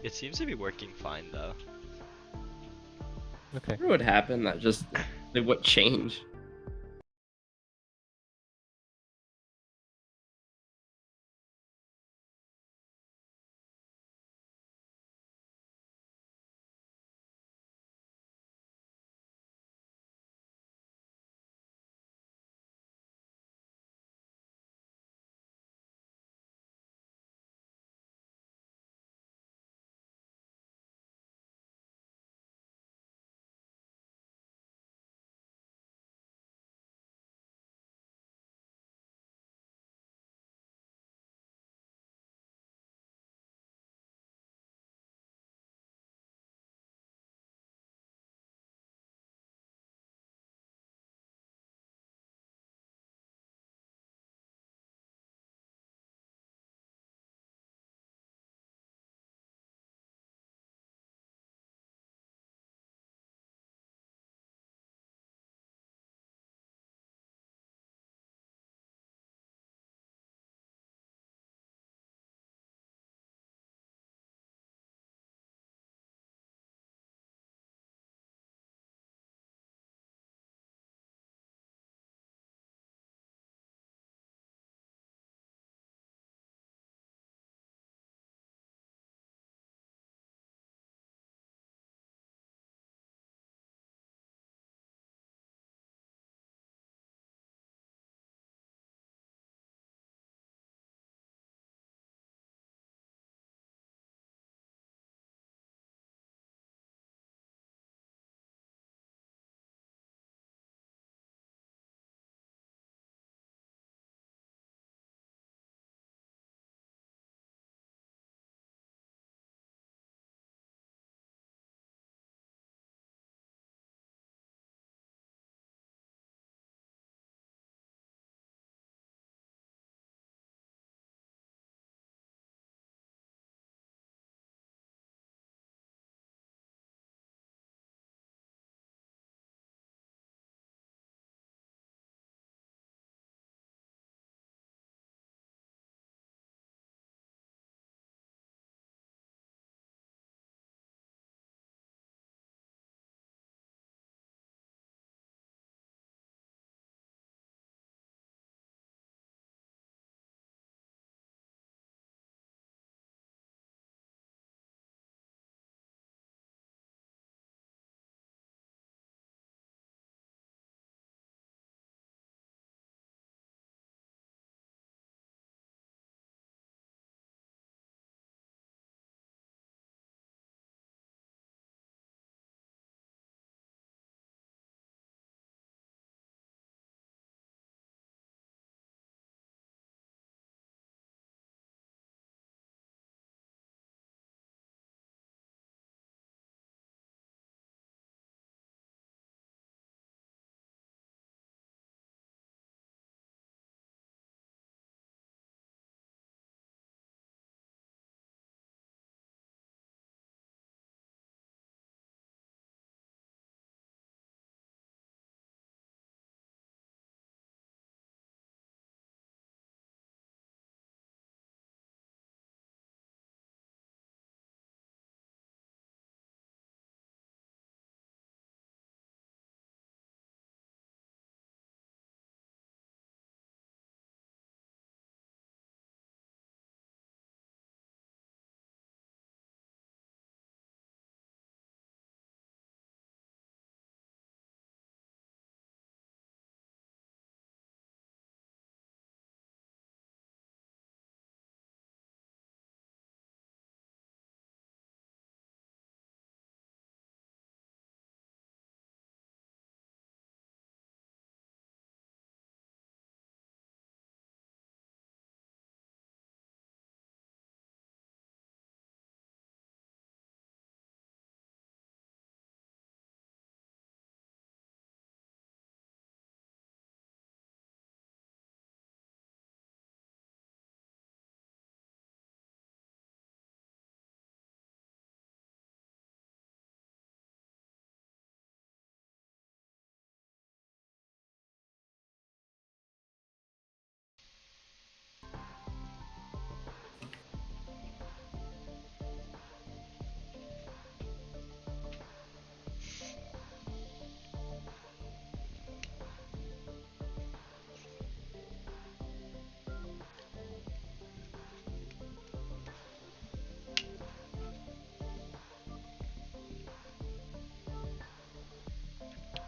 It seems to be working fine though. Okay. I wonder what happened that just like what changed.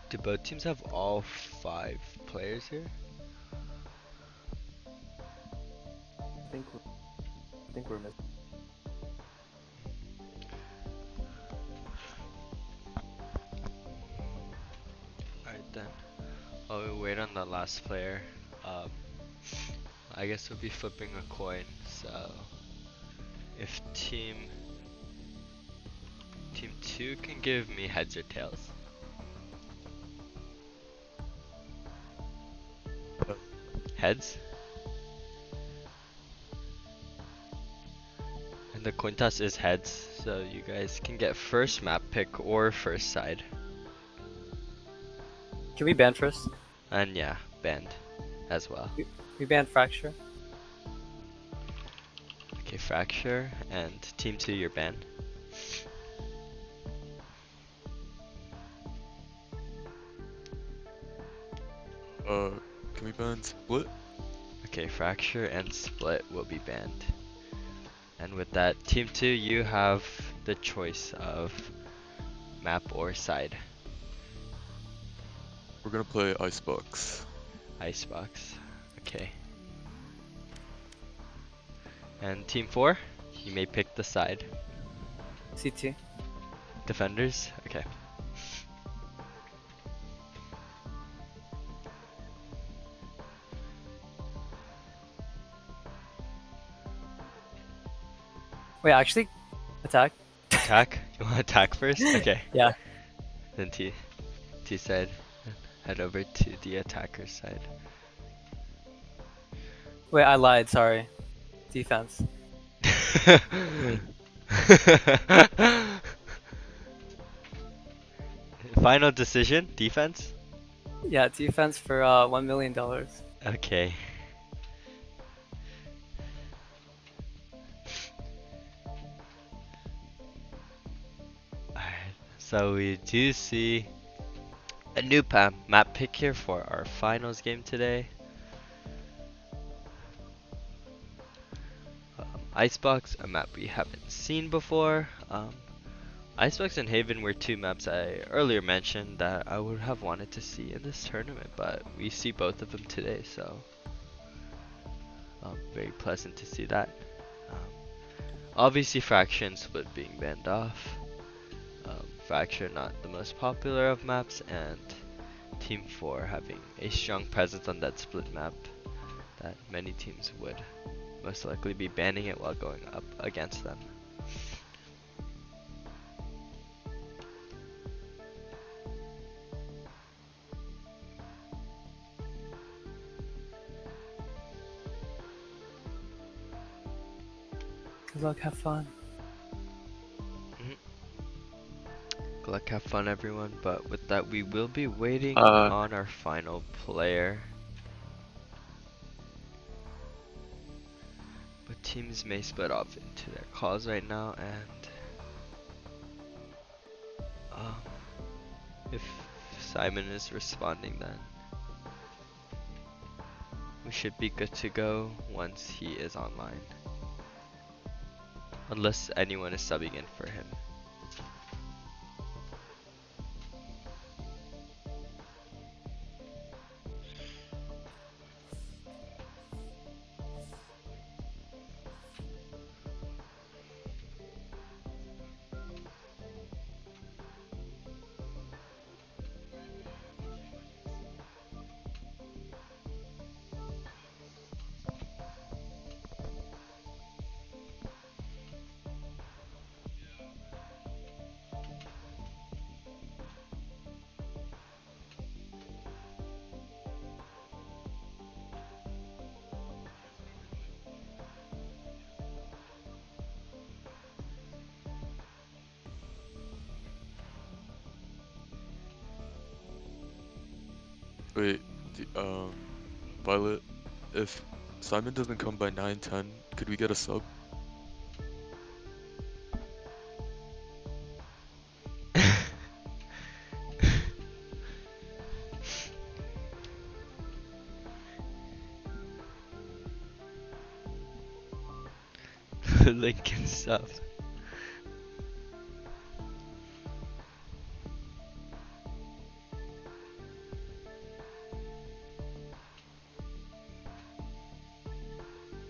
Do both teams have all 5 players here? I think we're missing. Alright then. While we wait on the last player, I guess we'll be flipping a coin. So if team 2 can give me heads or tails. Heads. And the coin toss is heads, so you guys can get first map pick or first side. Can we ban first? And yeah, band as well. We ban Fracture. Okay, fracture and team 2 you're banned. Can we ban split? Okay, fracture and split will be banned. And with that, team 2 you have the choice of map or side. We're gonna play Icebox. Icebox. Okay. And team 4, you may pick the side. CT. Defenders? Okay. Wait, actually, attack. Attack? You want to attack first? Okay. Yeah. Then T side. Head over to the attacker's side. Wait, I lied. Sorry. Defense. Final decision? Defense? Yeah, defense for $1 million. Okay. Alright, so we do see a new map pick here for our finals game today. Icebox, a map we haven't seen before. Icebox and Haven were 2 maps I earlier mentioned that I would have wanted to see in this tournament, but we see both of them today, so very pleasant to see that. Obviously Fraction Split being banned off. Fracture not the most popular of maps, and Team 4 having a strong presence on that split map that many teams would most likely be banning it while going up against them. Good luck, have fun. Good luck, have fun everyone, but with that we will be waiting on our final player. But teams may split off into their calls right now, and if Simon is responding, then we should be good to go once he is online. Unless anyone is subbing in for him. Wait, Violet, if Simon doesn't come by 9:10, could we get a sub? Lincoln sub.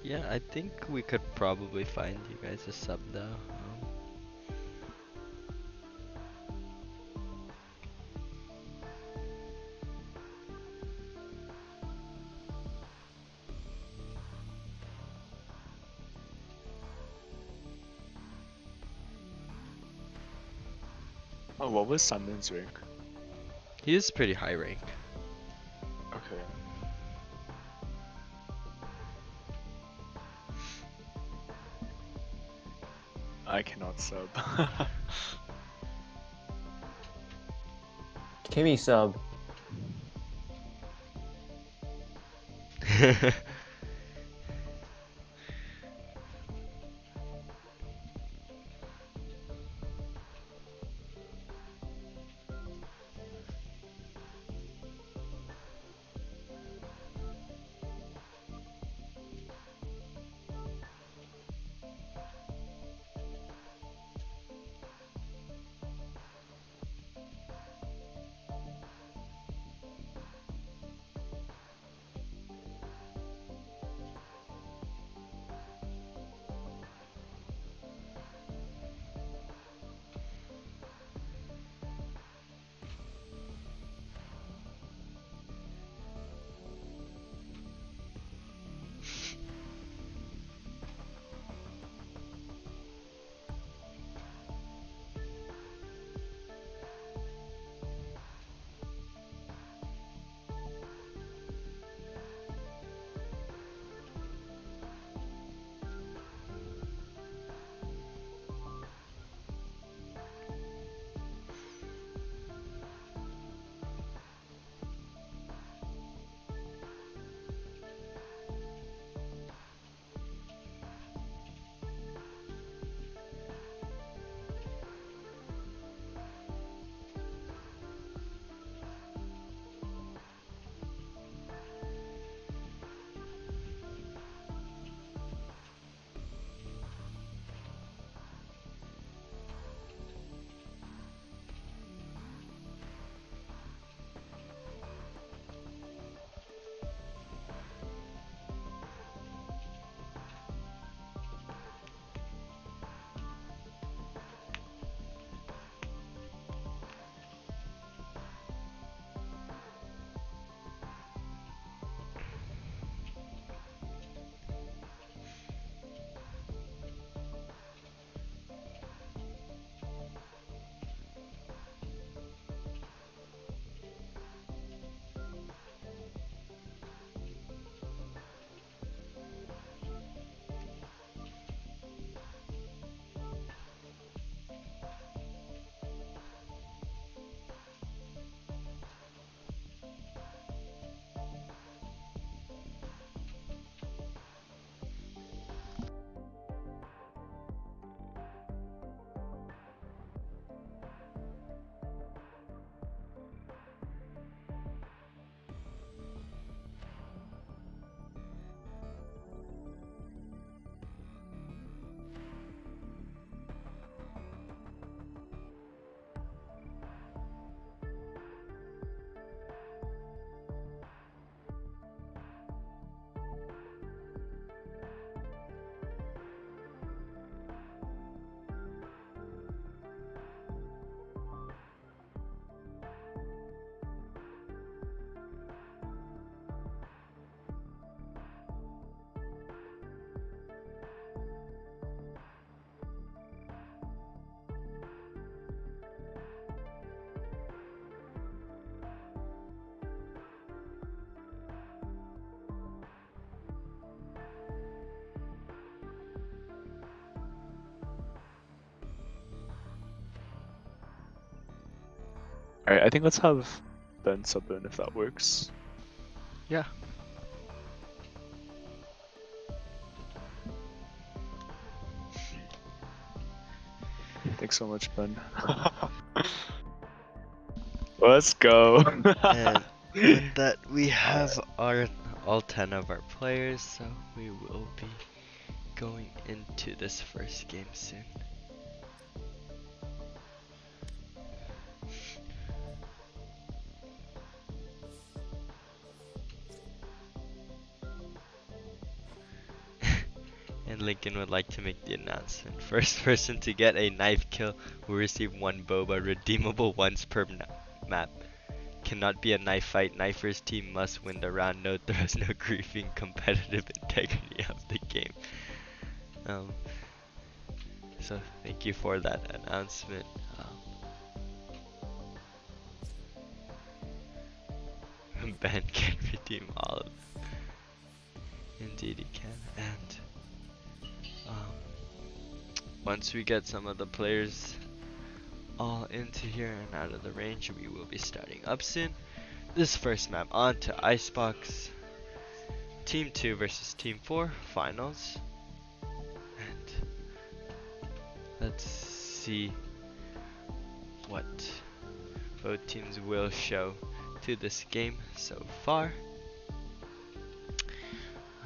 Yeah, I think we could probably find you guys a sub though. Oh, what was Simon's rank? He is pretty high rank. Okay. I cannot sub. Kimmy sub. Alright, I think let's have Ben sub in if that works. Yeah. Thanks so much, Ben. Let's go. And with that, we have our all 10 of our players, so we will be going into this first game soon. And Lincoln would like to make the announcement. First person to get a knife kill will receive 1 boba, redeemable once per map. Cannot be a knife fight. Knifer's team must win the round. No throws, no griefing. Competitive integrity of the game. So thank you for that announcement. Ben can redeem all of them. Indeed he can. And once we get some of the players all into here and out of the range, we will be starting up soon. This first map on to Icebox. Team 2 versus Team 4 finals. And let's see what both teams will show to this game so far.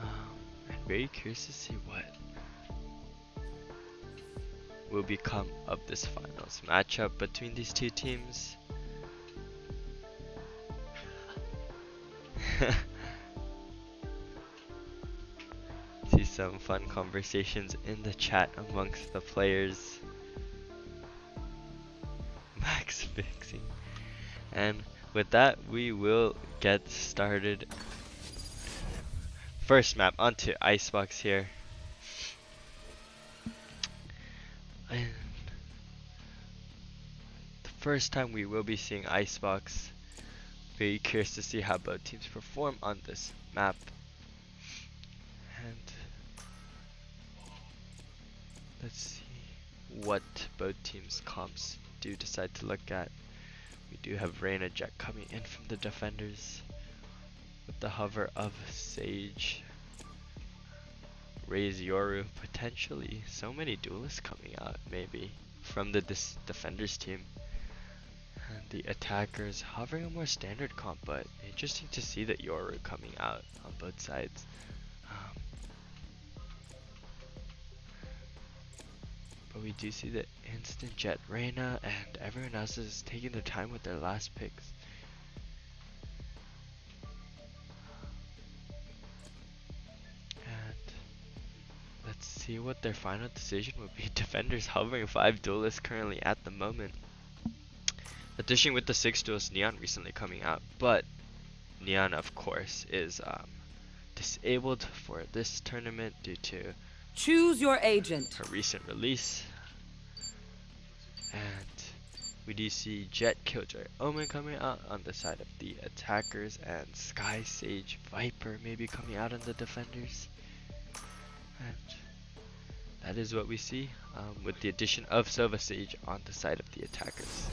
I'm very curious to see what will become of this finals matchup between these two teams. See some fun conversations in the chat amongst the players. Max fixing. And with that, we will get started. First map onto Icebox here. And the first time we will be seeing Icebox. Very curious to see how both teams perform on this map. And let's see what both teams' comps do decide to look at. We do have Reyna Jet coming in from the defenders with the hover of Sage. Raise Yoru potentially. So many duelists coming out maybe from the defenders team. And the attackers hovering a more standard comp, but interesting to see that Yoru coming out on both sides. But we do see the instant Jet Reyna, and everyone else is taking their time with their last picks. And let's see what their final decision would be. Defenders hovering 5 duelists currently at the moment. Addition with the 6 duelists, Neon recently coming out, but Neon of course is disabled for this tournament due to choose your agent. her recent release. And we do see Jet Killjoy Omen coming out on the side of the attackers, and Sky Sage Viper maybe coming out on the defenders. And that is what we see with the addition of Sova Sage on the side of the attackers.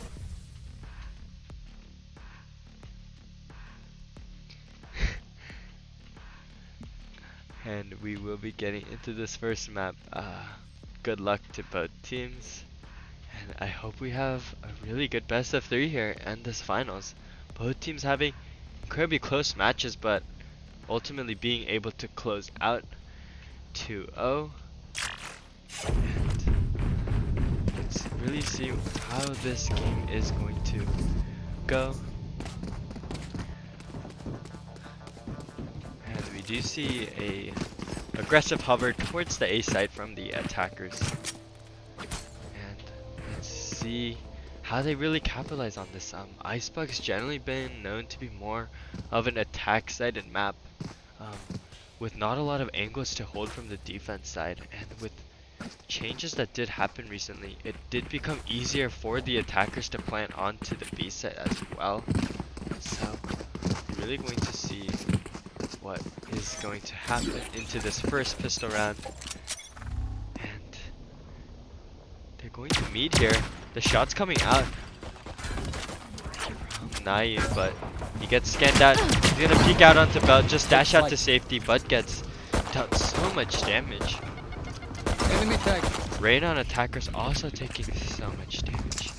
And we will be getting into this first map. Good luck to both teams. And I hope we have a really good best of 3 here and this finals. Both teams having incredibly close matches, but ultimately being able to close out 2-0. And let's really see how this game is going to go. And we do see a aggressive hover towards the A side from the attackers. And let's see how they really capitalize on this. Icebox generally been known to be more of an attack sided map, with not a lot of angles to hold from the defense side. And with changes that did happen recently, it did become easier for the attackers to plant onto the B side as well. So we're really going to see what is going to happen into this first pistol round. And they're going to meet here. The shot's coming out from Nayu, but he gets scanned out. He's gonna peek out onto Belt, just dash out to safety, but gets dealt so much damage. Enemy tag. Reyna on attackers also taking so much damage.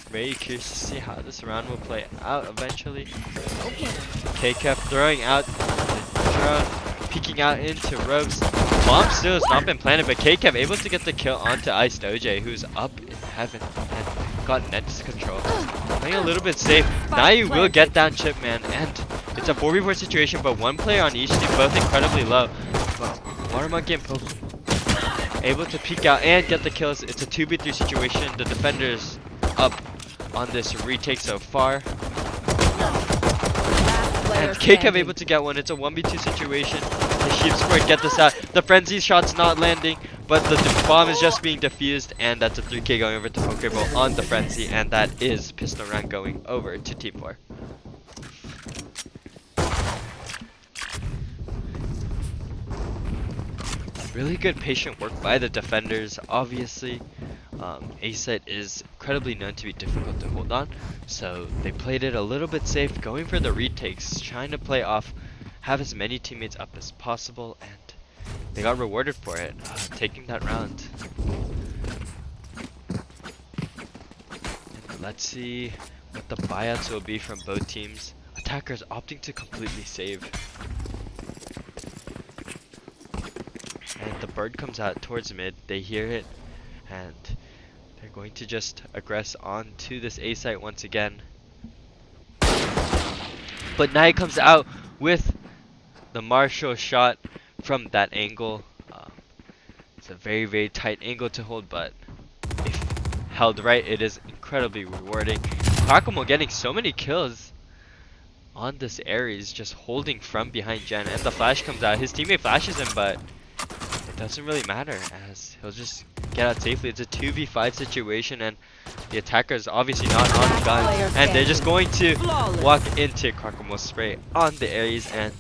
Very curious to see how this round will play out eventually. KCap throwing out the drone, peeking out into ropes. Bomb still has not been planted, but KCap able to get the kill onto Ice Doje, who's up in heaven and got Nets control. Playing a little bit safe. Nayu will get down Chipman, and it's a 4v4 situation, but one player on each team, both incredibly low. But Water Monkey and able to peek out and get the kills. It's a 2v3 situation. The defenders up on this retake so far. And KK able to get one. It's a 1v2 situation. The Sheep's Sport get this out. The Frenzy shot's not landing, but the bomb is just being defused, and that's a 3k going over to Pokeball on the Frenzy, and that is pistol round going over to Team 4. Really good patient work by the defenders. Obviously, A site is incredibly known to be difficult to hold on, so they played it a little bit safe, going for the retakes, trying to play off, have as many teammates up as possible, and they got rewarded for it, taking that round. And let's see what the buyouts will be from both teams. Attackers opting to completely save. And the bird comes out towards mid, they hear it, and they're going to just aggress on to this A site once again. But Naya comes out with the Marshall shot from that angle. It's a very, very tight angle to hold, but if held right, it is incredibly rewarding. Hakumo getting so many kills on this Ares, just holding from behind Jen, and the flash comes out. His teammate flashes him, but it doesn't really matter as he'll just get out safely. It's a 2v5 situation, and the attacker is obviously not on gun, and they're just going to walk into Hakumo's spray on the Ares, and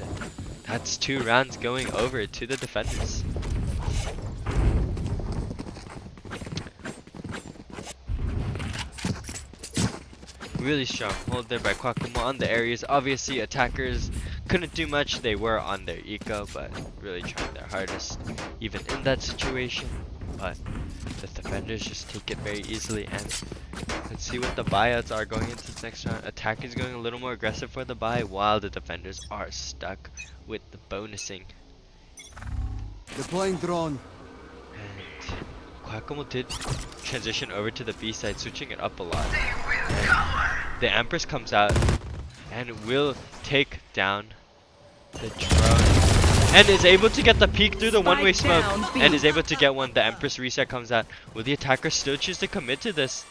that's 2 rounds going over to the defenders. Really strong hold there by Kwakumo on the Ares. Obviously, attackers couldn't do much. They were on their eco, but really trying their hardest even in that situation. But the defenders just take it very easily, and let's see what the buyouts are going into this next round. Attack is going a little more aggressive for the buy, while the defenders are stuck with the bonusing. Deploying drone. And Kwakumo did transition over to the B side, switching it up a lot. And the Empress comes out and will take down the drone, and is able to get the peek through the one-way smoke, and is able to get one. The Empress reset comes out. Will the attacker still choose to commit to this?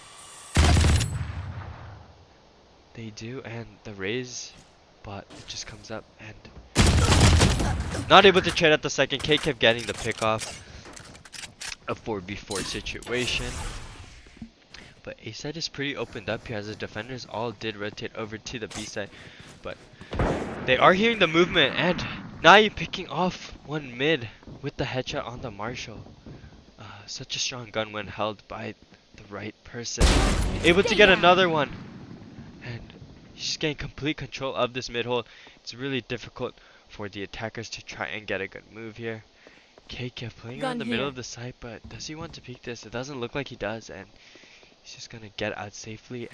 They do, and the raise, but it just comes up and not able to trade at the second. K kept getting the pick off. A 4v4 situation. But A side is pretty opened up here as the defenders all did rotate over to the B side. But they are hearing the movement, and Naya picking off one mid with the headshot on the Marshall. Such a strong gun when held by the right person. Able to get another one. And she's getting complete control of this mid hold. It's really difficult for the attackers to try and get a good move here. KK playing around the middle of the site, but does he want to peek this? It doesn't look like he does, and he's just gonna get out safely.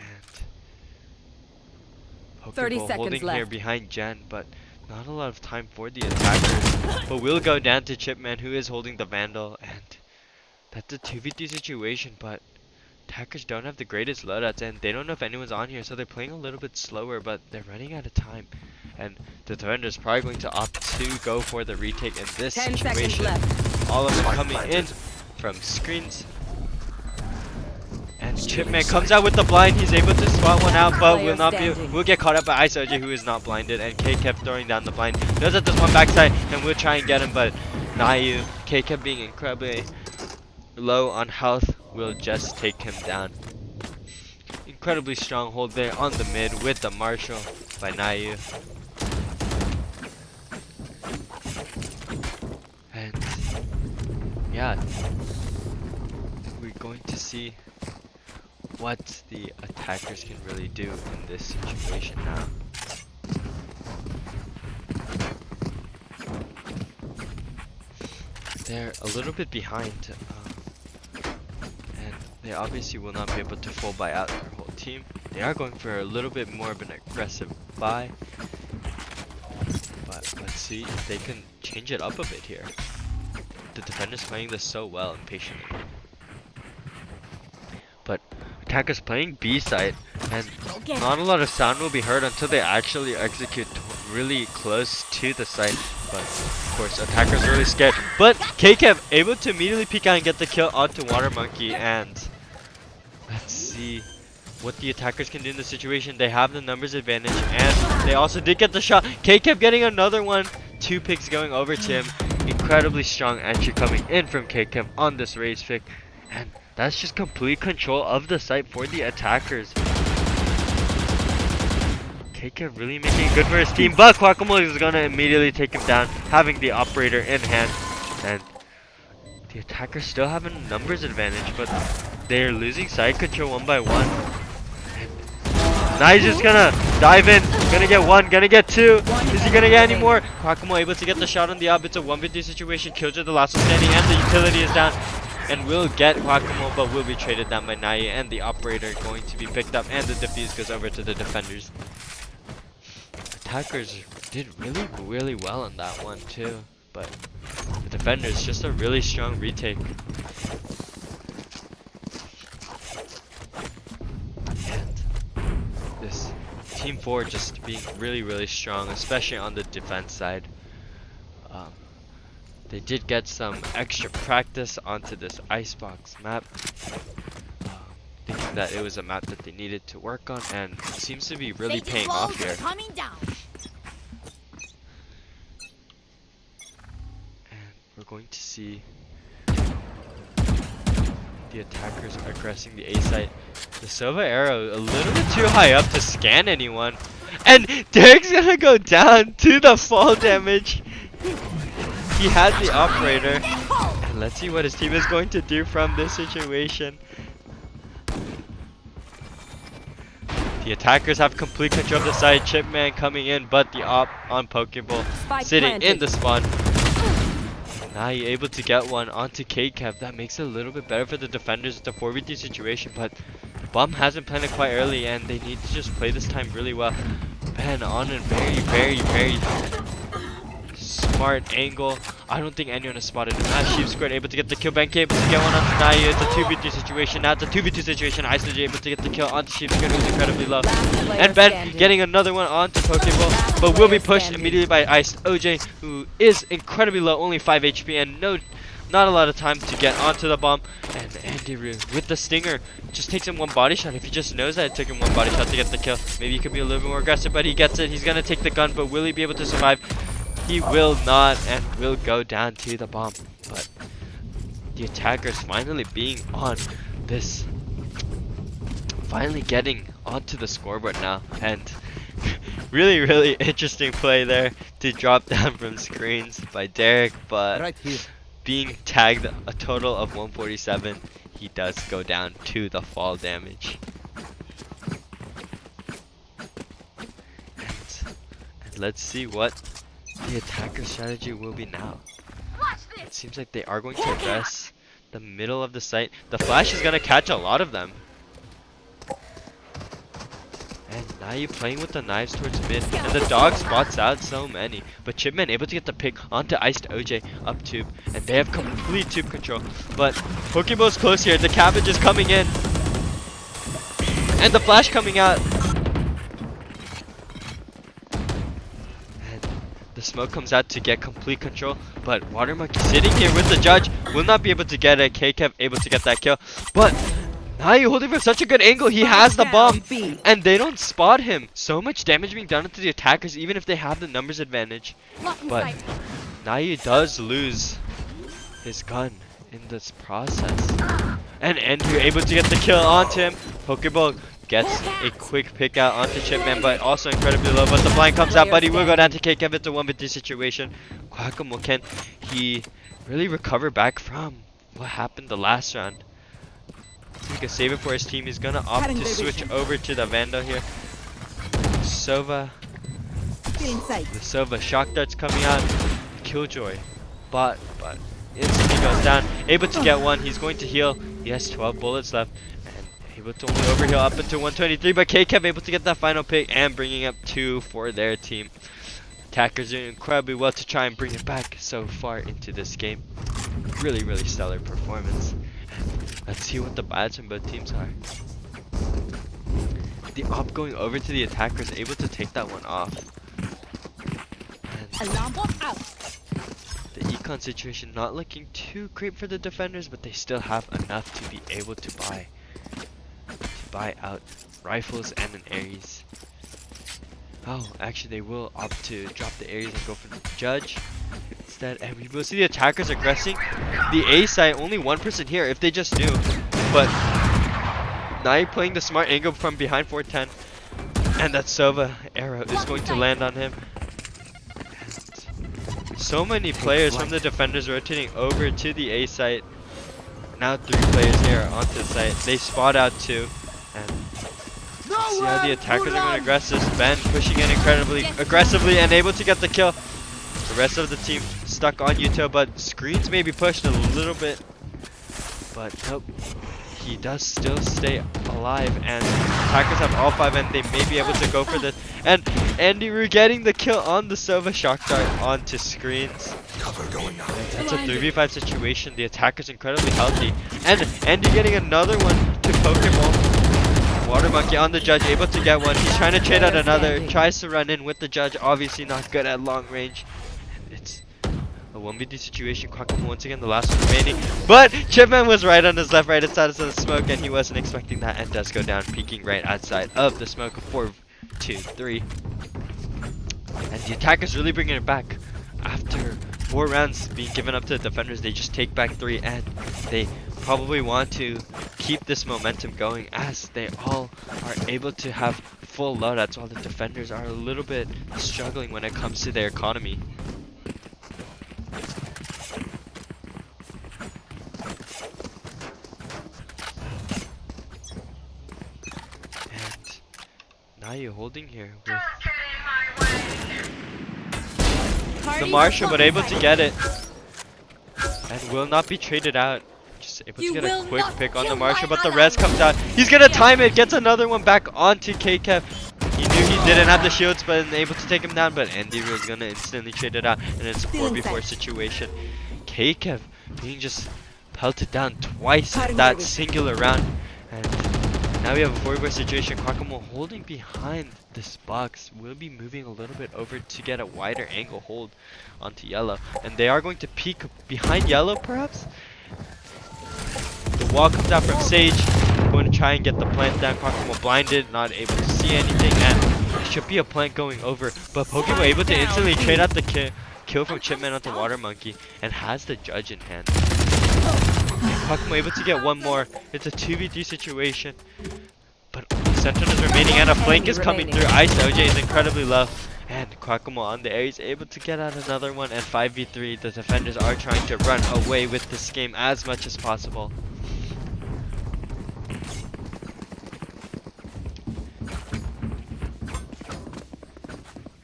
And 30 Pokeball seconds holding left. here behind Jen, but not a lot of time for the attackers. But will go down to Chipman, who is holding the Vandal, and that's a 2v3 situation. But attackers don't have the greatest loadouts, and they don't know if anyone's on here, so they're playing a little bit slower, but they're running out of time. And the defender's probably going to opt to go for the retake in this 10 seconds situation. left. All of them coming in from screens. And Chipman comes out with the blind. He's able to spot one out, but will not be. Will get caught up by IceOJ, who is not blinded. And K kept throwing down the blind. Knows that there's one backside, and will try and get him, but Nayu, K kept being incredibly low on health, will just take him down. Incredibly strong hold there on the mid with the Marshall by Nayu. And yeah, we're going to see what the attackers can really do in this situation now. They're a little bit behind, and they obviously will not be able to full buy out their whole team. They are going for a little bit more of an aggressive buy, but let's see if they can change it up a bit here. The defender's playing this so well and patiently. But attackers playing B side, and not a lot of sound will be heard until they actually execute really close to the site. But of course, attackers are really scared. But KKev able to immediately peek out and get the kill onto Water Monkey. And let's see what the attackers can do in the situation. They have the numbers advantage, and they also did get the shot. KKev getting another one. 2 picks going over to him. Incredibly strong entry coming in from KKev on this race pick. And that's just complete control of the site for the attackers. KKev really making it good for his team, but Guacamole is gonna immediately take him down, having the operator in hand. And the attackers still have a numbers advantage, but they're losing side control one by one. Now he's just gonna dive in, gonna get 1, gonna get 2. Is he gonna get any more? Guacamole able to get the shot on the op. It's a 1v3 situation. Killjoy the last one standing, and the utility is down. And will get Guacamole, but will be traded down by Nai, and the operator going to be picked up, and the defuse goes over to the defenders. Attackers did really well on that one too, but the defenders just a really strong retake. And this Team 4 just being really strong, especially on the defense side. They did get some extra practice onto this icebox map, thinking that it was a map that they needed to work on, and it seems to be really paying off here. And we're going to see the attackers aggressing the A site. The Sova arrow a little bit too high up to scan anyone, and Derek's gonna go down to the fall damage. He had the operator, and let's see what his team is going to do from this situation. The attackers have complete control of the side. Chipman coming in, but the op on Pokeball sitting in the spawn. Now you're able to get one onto KKev. That makes it a little bit better for the defenders. It's a 4v3 situation, but Bomb hasn't planned it quite early, and they need to just play this time really well. Ben on a very smart angle. I don't think anyone has spotted him. As Sheep Squared able to get the kill. Ben able to get one onto Naya. It's a 2v3 situation. Now it's a 2v2 situation. Isolj able to get the kill onto Sheep Squared, who's incredibly low. And Ben getting another one onto Pokeball, but will be pushed immediately by Iced OJ, who is incredibly low, only 5 HP, and not a lot of time to get onto the bomb. And Andy Rue with the stinger just takes him one body shot. If he just knows that it took him one body shot to get the kill, maybe he could be a little bit more aggressive, but he gets it. He's gonna take the gun, but will he be able to survive? He will not, and will go down to the bomb. But the attackers finally being on this, finally getting onto the scoreboard now, and really interesting play there to drop down from screens by Derek, but Right here. being tagged a total of 147, he does go down to the fall damage. And let's see what the attacker strategy will be now. It seems like they are going to address the middle of the site. The flash is going to catch a lot of them. And now you're playing with the knives towards mid, and the dog spots out so many. But Chipman able to get the pick onto Iced OJ up tube, and they have complete tube control. But Pokeball's close here. The cabbage is coming in, and the flash coming out. The smoke comes out to get complete control, but Water Monkey sitting here with the judge will not be able to get it. KKev able to get that kill, but now you're holding from such a good angle. He has the bomb, and they don't spot him. So much damage being done to the attackers, even if they have the numbers advantage. But Naya does lose his gun in this process, and Andrew able to get the kill onto him. Pokeball gets a quick pick out onto Chipman, but also incredibly low. But the blind comes out, but he will go down to KKev. It's a 1v3 situation. Guacamole, can he really recover back from what happened the last round? He can save it for his team. He's gonna opt to switch over to the Vandal here. Sova. The Sova shock darts coming out. Killjoy. But instantly goes down. Able to get one. He's going to heal. He has 12 bullets left. Able to only overheal up until 123, but KKev able to get that final pick and bringing up 2 for their team. Attackers doing incredibly well to try and bring it back so far into this game. Really stellar performance. Let's see what the buys from both teams are. The op going over to the attackers, able to take that one off. And Alarm bot out. recon situation not looking too great for the defenders, but they still have enough to be able to buy out rifles and an Ares. Oh, actually they will opt to drop the Ares and go for the Judge instead, and we will see the attackers aggressing the A site. Only one person here if they just knew, but Nai playing the smart angle from behind 410, and that Sova arrow is going to land on him. And so many players from the defenders rotating over to the A site. Now 3 players here onto the site. They spot out 2, and see how the attackers are going to aggress this. Ben pushing in incredibly aggressively and able to get the kill. The rest of the team stuck on Yuto, but screens may be pushed a little bit. But nope, he does still stay alive, and attackers have all 5 and they may be able to go for this. And Andy Rue getting the kill on the Sova shock dart onto screens. That's a 3v5 situation. The attacker's incredibly healthy. And Andy getting another one to Pokemon. Water Monkey on the Judge, able to get one. He's trying to trade out another. Tries to run in with the Judge. Obviously not good at long range. It's a 1v3 situation. Kwakamo once again, the last one remaining. But Chipman was right on his left right side of the smoke, and he wasn't expecting that, and does go down, peeking right outside of the smoke. 4, 2, 3. And the attackers really bringing it back. After 4 rounds being given up to the defenders, they just take back 3, and they probably want to keep this momentum going as they all are able to have full loadouts, while the defenders are a little bit struggling when it comes to their economy. And now you're holding here with the Marshal, but able to get it and will not be traded out. Just able to get a quick pick on the Marshal, but the res comes out. He's gonna time it, gets another one back onto KKev. He knew he didn't have the shields, but able to take him down. But Andy was gonna instantly trade it out, and it's a 4v4 situation. KKev being just pelted down twice in that singular round, and now we have a 4v4 situation. Kwakamo holding behind this box, will be moving a little bit over to get a wider angle hold onto yellow, and they are going to peek behind yellow perhaps. The wall comes out from Sage, going to try and get the plant down. Kwakamo blinded, not able to see anything, and there should be a plant going over, but Pokemon able to instantly trade out the kill from Chipman onto Water Monkey, and has the Judge in hand. Kwakamo able to get one more. It's a 2v3 situation, but only Sentinels remaining, and a flank is coming through. Ice OJ is incredibly low, and Kwakamo on the air is able to get out another one, and 5v3. The defenders are trying to run away with this game as much as possible.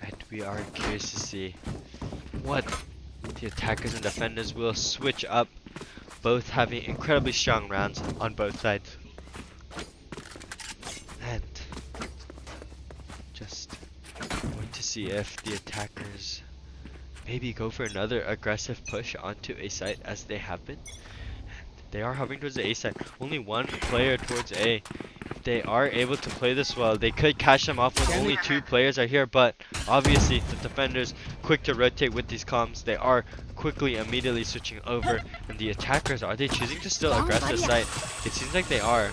And we are curious to see what the attackers and defenders will switch up, both having incredibly strong rounds on both sides. And just going to see if the attackers maybe go for another aggressive push onto A site, as they have been. They are hovering towards the A site. Only one player towards A. If they are able to play this well, they could catch them off when only 2 players are here, but obviously the defenders quick to rotate with these comms. They are quickly immediately switching over, and the attackers, are they choosing to still aggress this site? It seems like they are.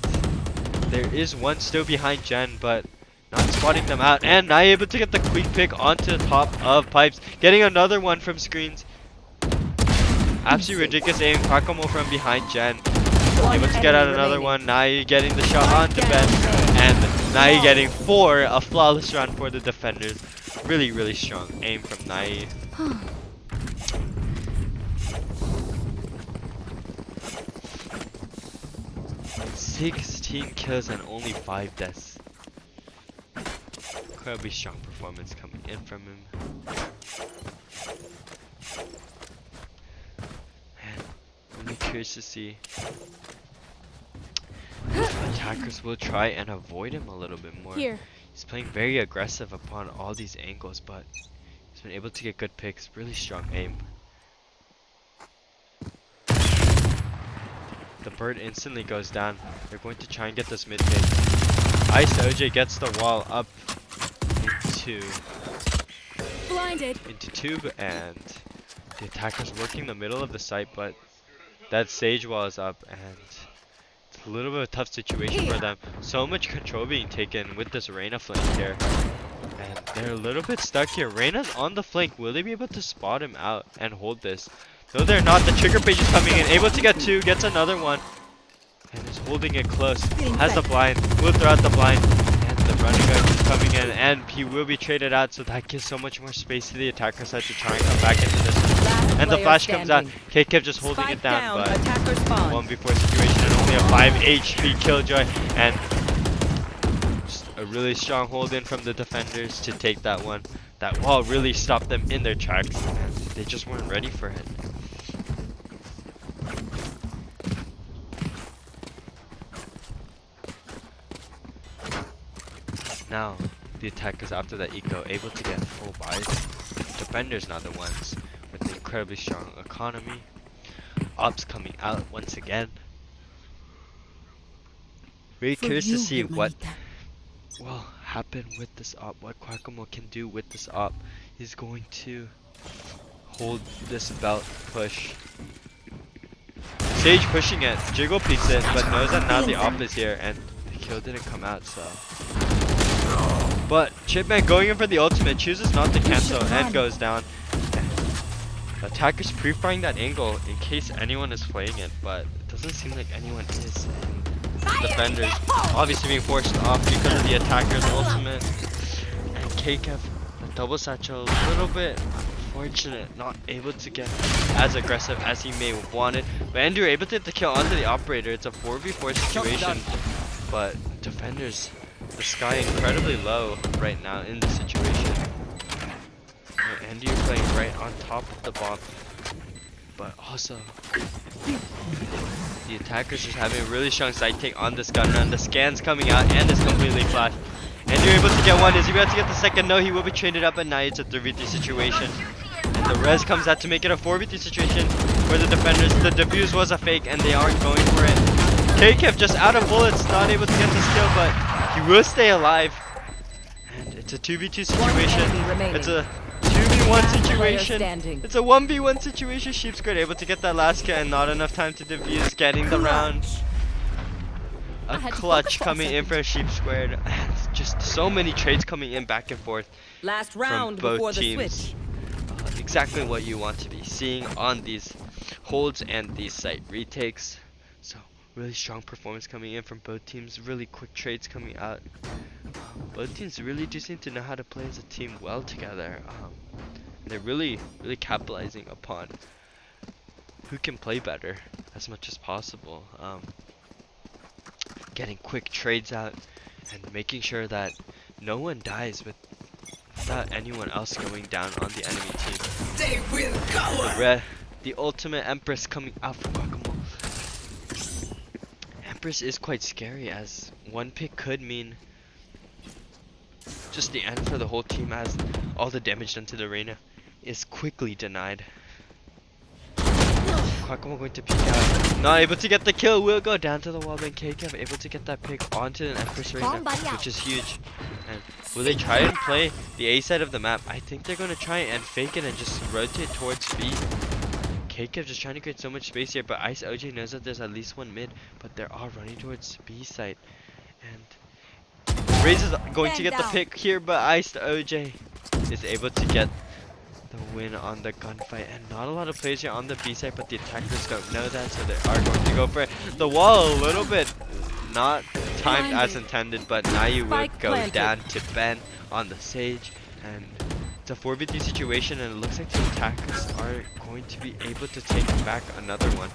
And there is one still behind Jen, but not spotting them out, and now able to get the quick pick onto the top of pipes, getting another one from screens. Absolutely ridiculous aim. Kwakamo from behind Jen, able to get out another one. Nai getting the shot onto Ben, and Nai getting 4, a flawless round for the defenders. Really, really strong aim from Nai. 16 kills and only 5 deaths. Incredibly strong performance coming in from him. And I'm curious to see if attackers will try and avoid him a little bit more. He's playing very aggressive upon all these angles, but he's been able to get good picks. Really strong aim. The bird instantly goes down. They're going to try and get this mid pick. Ice OJ gets the wall up into tube, and The attacker's working the middle of the site, but that sage wall is up, and it's a little bit of a tough situation for them. So much control being taken with this Reyna flank here. And they're a little bit stuck here. Reyna's on the flank. Will they be able to spot him out and hold this? No, they're not. The trigger page is coming in. Able to get 2, gets another one. And is holding it close. Has the blind. Will throw out the blind. And the running guard is coming in. And he will be traded out. So that gives so much more space to the attacker side to try and come back into this one. And the flash comes out. KKF just holding it down. But 1v4 situation and only a 5 HP killjoy. And just a really strong hold in from the defenders to take that one. That wall really stopped them in their tracks. And they just weren't ready for it. Now, the attackers after that eco able to get full buys. Defenders now the ones with the incredibly strong economy. Ops coming out once again. Very curious to see what will happen with this op, what Quackamo can do with this op. He's going to hold this belt push. Sage pushing it, Jiggle peeks it, but knows that now the op is here and the kill didn't come out, so. But Chipman going in for the ultimate, chooses not to cancel and goes down. The attacker's pre-firing that angle in case anyone is playing it, but it doesn't seem like anyone is. Defenders obviously being forced off because of the attacker's ultimate. And KKF, the double satchel, a little bit unfortunate, not able to get as aggressive as he may have wanted. But Andrew able to get the kill onto the operator. It's a 4v4 situation, but defenders, the sky incredibly low right now in this situation. And Andrew playing right on top of the bomb, but also the attackers just having a really strong sight take on this gun run. The scan's coming out and it's completely flashed. And you're able to get one. Is he about to get the second? No, he will be traded up, and now it's a 3v3 situation. And the res comes out to make it a 4v3 situation for the defenders. The defuse was a fake and they aren't going for it. KKF just out of bullets, not able to get this kill, but he will stay alive. And it's a 2v2 situation. It's a 2v1 situation. It's a 1v1 situation. Sheep Squared able to get that last kill and not enough time to defuse, getting the round. A clutch coming in for Sheep Squared. Just so many trades coming in back and forth Last from round both before the teams. switch. Exactly what you want to be seeing on these holds and these site retakes. So really strong performance coming in from both teams. Really quick trades coming out. Both teams really do seem to know how to play as a team well together. They're really capitalizing upon who can play better as much as possible. Getting quick trades out and making sure that no one dies without anyone else going down on the enemy team. They will cower. The ultimate Empress coming out from Guacamole. Empress is quite scary, as one pick could mean just the end for the whole team, as all the damage done to the arena is quickly denied. Quackamo going to peek out, not able to get the kill, will go down to the wall, then KKF able to get that pick onto an Empress Arena, which is huge. And will they try and play the A side of the map? I think they're going to try and fake it and just rotate towards B. KKF just trying to create so much space here, but Ice OJ knows that there's at least one mid, but they're all running towards B side. And Raze is going to get the pick here, but Ice OJ is able to get the win on the gunfight. And not a lot of players here on the B side, but the attackers don't know that, so they are going to go for it. The wall a little bit not timed as intended, but now you will go down to Ben on the Sage. And it's a 4v3 situation, and it looks like the attackers are going to be able to take back another one.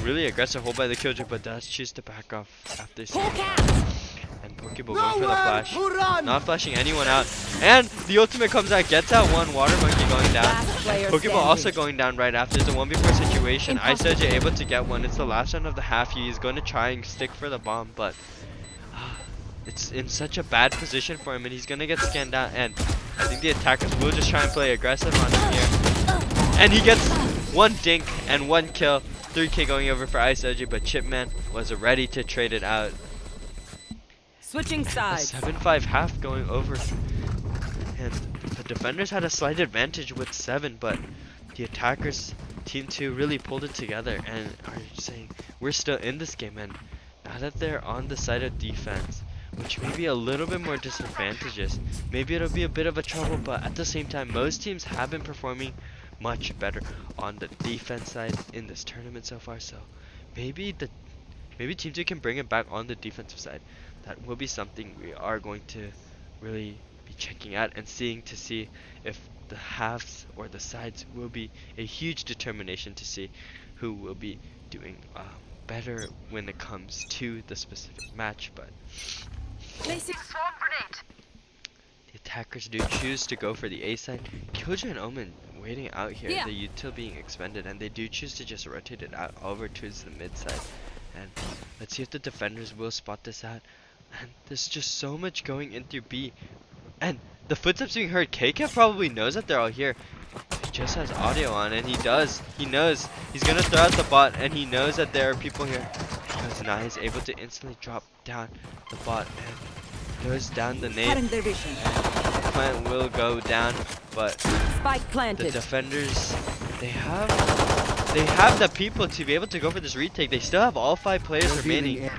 Really aggressive hold by the Killjoy, but does choose to back off after seeing that. And Pokeball going for the flash, not flashing anyone out. And the ultimate comes out, gets out one, Water Monkey going down. Pokeball also going down right after. It's a 1v4 situation. Isoji able to get one. It's the last round of the half. He's going to try and stick for the bomb, but it's in such a bad position for him, and he's going to get scanned out. And I think the attackers will just try and play aggressive on him here. And he gets one dink and one kill. 3k going over for Isoji, but Chipman was ready to trade it out. Switching sides. 7-5 half going over, and the defenders had a slight advantage with 7, but the attackers, team 2 really pulled it together and are saying we're still in this game. And now that they're on the side of defense, which may be a little bit more disadvantageous, maybe it'll be a bit of a trouble, but at the same time most teams have been performing much better on the defense side in this tournament so far. So maybe team 2 can bring it back on the defensive side. That will be something we are going to really be checking out and seeing to see if the halves or the sides will be a huge determination to see who will be doing better when it comes to the specific match. But Placing swarm grenade. the attackers do choose to go for the A side. Killjoy and Omen waiting out here, Yeah. the util being expended, and they do choose to just rotate it out over towards the mid side. And let's see if the defenders will spot this out. And there's just so much going in through B. And the footsteps being heard. KK probably knows that they're all here. He just has audio on, and he does. He knows. He's gonna throw out the bot, and he knows that there are people here. Because now he's able to instantly drop down the bot and throws down the nade. Cutting their vision. Plant will go down, but Spike the planted. defenders, they have the people to be able to go for this retake. They still have all 5 players remaining. And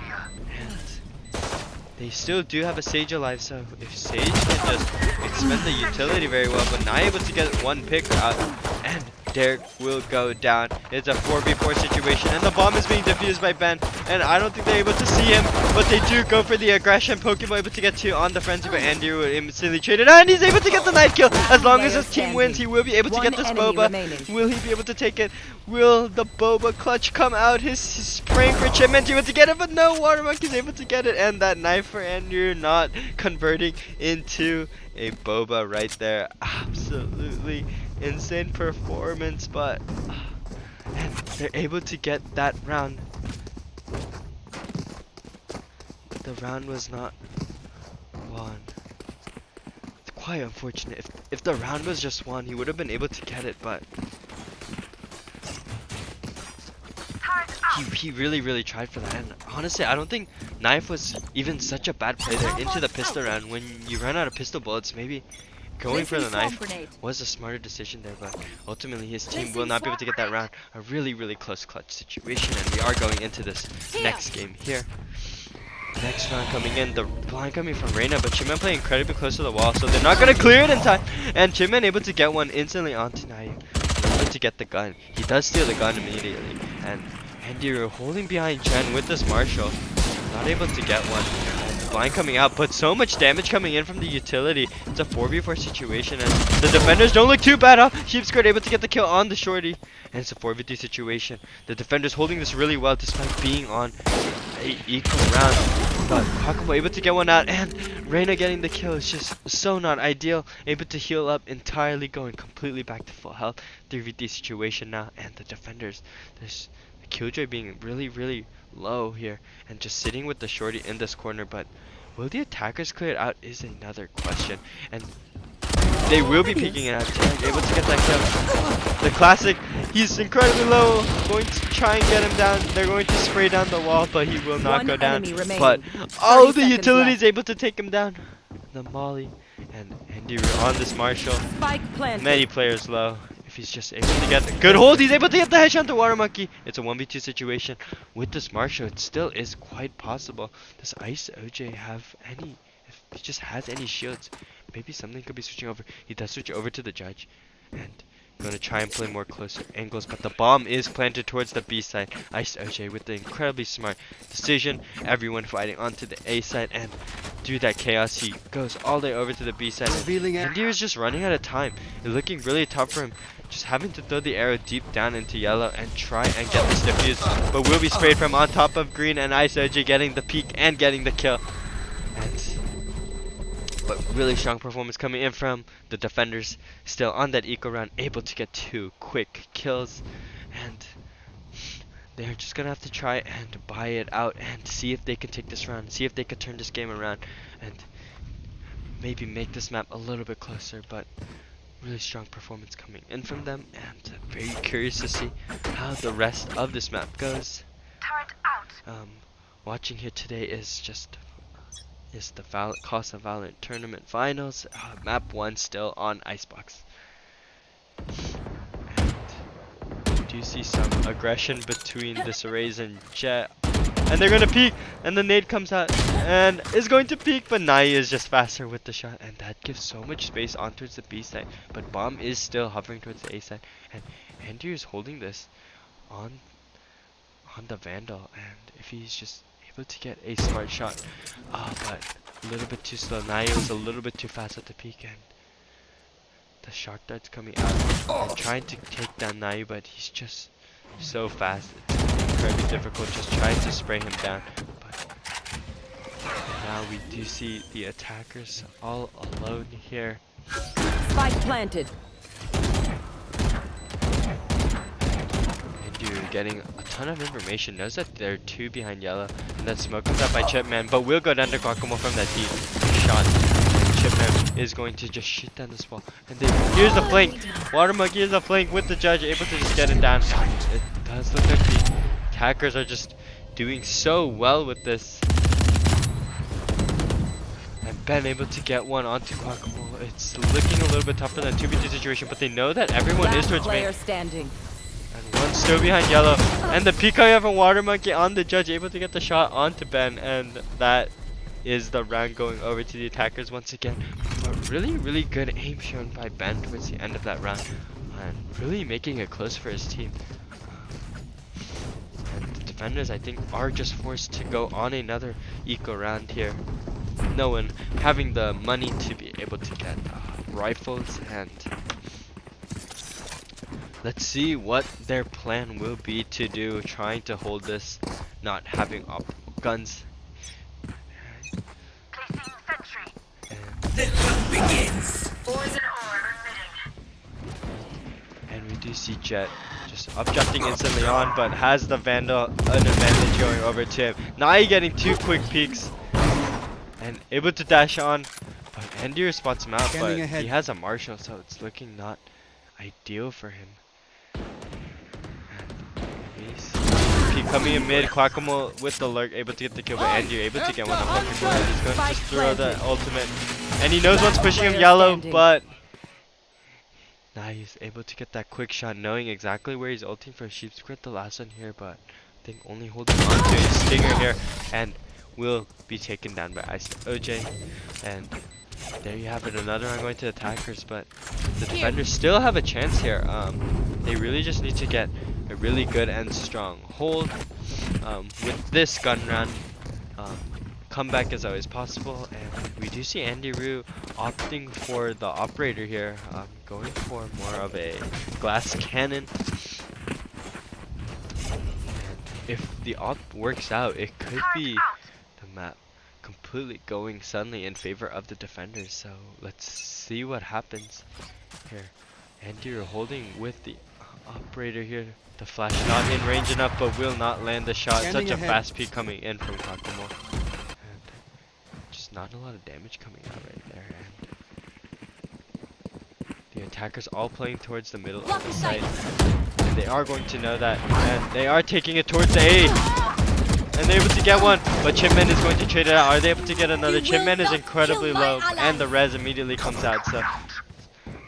they still do have a Sage alive, so if Sage can just expend the utility very well, but not able to get one pick out, and Derek will go down. It's a 4v4 situation, and the bomb is being defused by Ben, and I don't think they're able to see him, but they do go for the aggression. Pokemon able to get 2 on the frenzy, but Andy will instantly trade it, and he's able to get the knife kill. As long as his team wins, he will be able to get this boba. Will he be able to take it? Will the boba clutch come out? He's praying for Chipmunk able to get it, but no, Watermark is able to get it, and that knife for Andrew not converting into a boba right there. Absolutely insane performance, but and they're able to get that round. The round was not won. It's quite unfortunate. If the round was just won, he would have been able to get it, but he really tried for that. And honestly, I don't think Knife was even such a bad play there into the pistol round. When you run out of pistol bullets, maybe going for the knife was a smarter decision there, but ultimately his team will not be able to get that round. A really close clutch situation, and we are going into this next game here. Next round coming in, the blind coming from Reyna, but Chipman playing incredibly close to the wall, so they're not gonna clear it in time. And Chipman able to get one instantly onto Nayu, able to get the gun. He does steal the gun immediately, and Andy holding behind Chen with this Marshall, not able to get one. Blind coming out, but so much damage coming in from the utility. It's a 4v4 situation, and the defenders don't look too bad off. Sheepskirt able to get the kill on the shorty, and it's a 4v3 situation. The defenders holding this really well despite being on a equal round, but Hakumo able to get one out, and Reyna getting the kill is just so not ideal. Able to heal up entirely, going completely back to full health. 3v3 situation now, and the defenders, there's Killjoy being really low here and just sitting with the shorty in this corner, but will the attackers clear it out is another question, and they will be peeking it out. Derek able to get that kill. The classic, he's incredibly low, going to try and get him down. They're going to spray down the wall, but he will not go down. But oh, the utility is able to take him down. The Molly and Andy on this Marshall. Many players low. If he's just able to get the good hold, he's able to get the headshot to Water Monkey. It's a 1v2 situation with this Marshall. It still is quite possible. Does Ice OJ have any? If he just has any shields, maybe something could be switching over. He does switch over to the judge, and going to try and play more closer angles, but the bomb is planted towards the B side. Ice OJ with the incredibly smart decision. Everyone fighting onto the A side, and through that chaos, he goes all the way over to the B side. And he was just running out of time. It's looking really tough for him. Just having to throw the arrow deep down into yellow and try and get this defused, but will be sprayed from on top of green, and Ice OJ getting the peek and getting the kill. But really strong performance coming in from the defenders, still on that eco round, able to get 2 quick kills, and they're just gonna have to try and buy it out and see if they can take this round, see if they can turn this game around and maybe make this map a little bit closer. But really strong performance coming in from them, and very curious to see how the rest of this map goes. Watching here today is the KASA Valorant Tournament Finals. Map 1 still on Icebox. And do see some aggression between Disarrays and Jet. And they're gonna peek, and the nade comes out and is going to peek, but Nai is just faster with the shot, and that gives so much space on towards the B side. But Bomb is still hovering towards the A side, and Andrew is holding this on the Vandal, and if he's just able to get a smart shot, but a little bit too slow. Nai was a little bit too fast at the peak, and the shark dart's coming out and trying to take down Nai, but he's just so fast. It's incredibly difficult just trying to spray him down. But now we do see the attackers all alone here. Spike planted. And you're getting a ton of information. Knows that there are 2 behind yellow, and that smoke comes out by Chipman, but will go down to Guacamole from that deep shot. Chipman is going to just shoot down this ball, and then here's the flank. Watermug here's the flank with the judge, able to just get it down. It does look like the attackers are just doing so well with this. And Ben able to get one onto Guacamole. It's looking a little bit tougher than 2v2 situation, but they know that everyone is towards main. Standing. And one still behind yellow, and the Peacock and Water Monkey on the judge, able to get the shot onto Ben, and that is the round going over to the attackers once again. But really good aim shown by Ben towards the end of that round, and really making it close for his team. And the defenders, I think, are just forced to go on another eco round here. No one having the money to be able to get rifles, and let's see what their plan will be to do, trying to hold this, not having guns. Placing sentry. The hunt begins. Boys and ore remaining. And we do see Jet just up-jumping instantly on, but has the Vandal an advantage going over to him. Nai getting 2 quick peeks and able to dash on, but Andir spots him out, but he has a Marshall, so it's looking not ideal for him. Peek coming in mid, Quackamo with the lurk, able to get the kill, but Andir able to get one up. He's going to just throw the ultimate, and he knows what's pushing him yellow, but now he's able to get that quick shot, knowing exactly where he's ulting for. Sheep's crit the last one here, but I think only holding on to his stinger here, and will be taken down by Ice OJ. And there you have it, another one going to attackers, but the defenders still have a chance here. They really just need to get a really good and strong hold with this gun round. Comeback is always possible, and we do see Andy Rue opting for the operator here, going for more of a glass cannon. And if the op works out, it could be the map completely going suddenly in favor of the defenders. So let's see what happens here. Andy Rue holding with the operator here. The flash not in range enough, but will not land the shot. Such a fast peek coming in from Kakumo. Not a lot of damage coming out right there, and the attackers all playing towards the middle of the site, and they are going to know that, and they are taking it towards the A, and they're able to get one, but Chipman is going to trade it out. Are they able to get another? Chipman is incredibly low, and the res immediately comes out. So,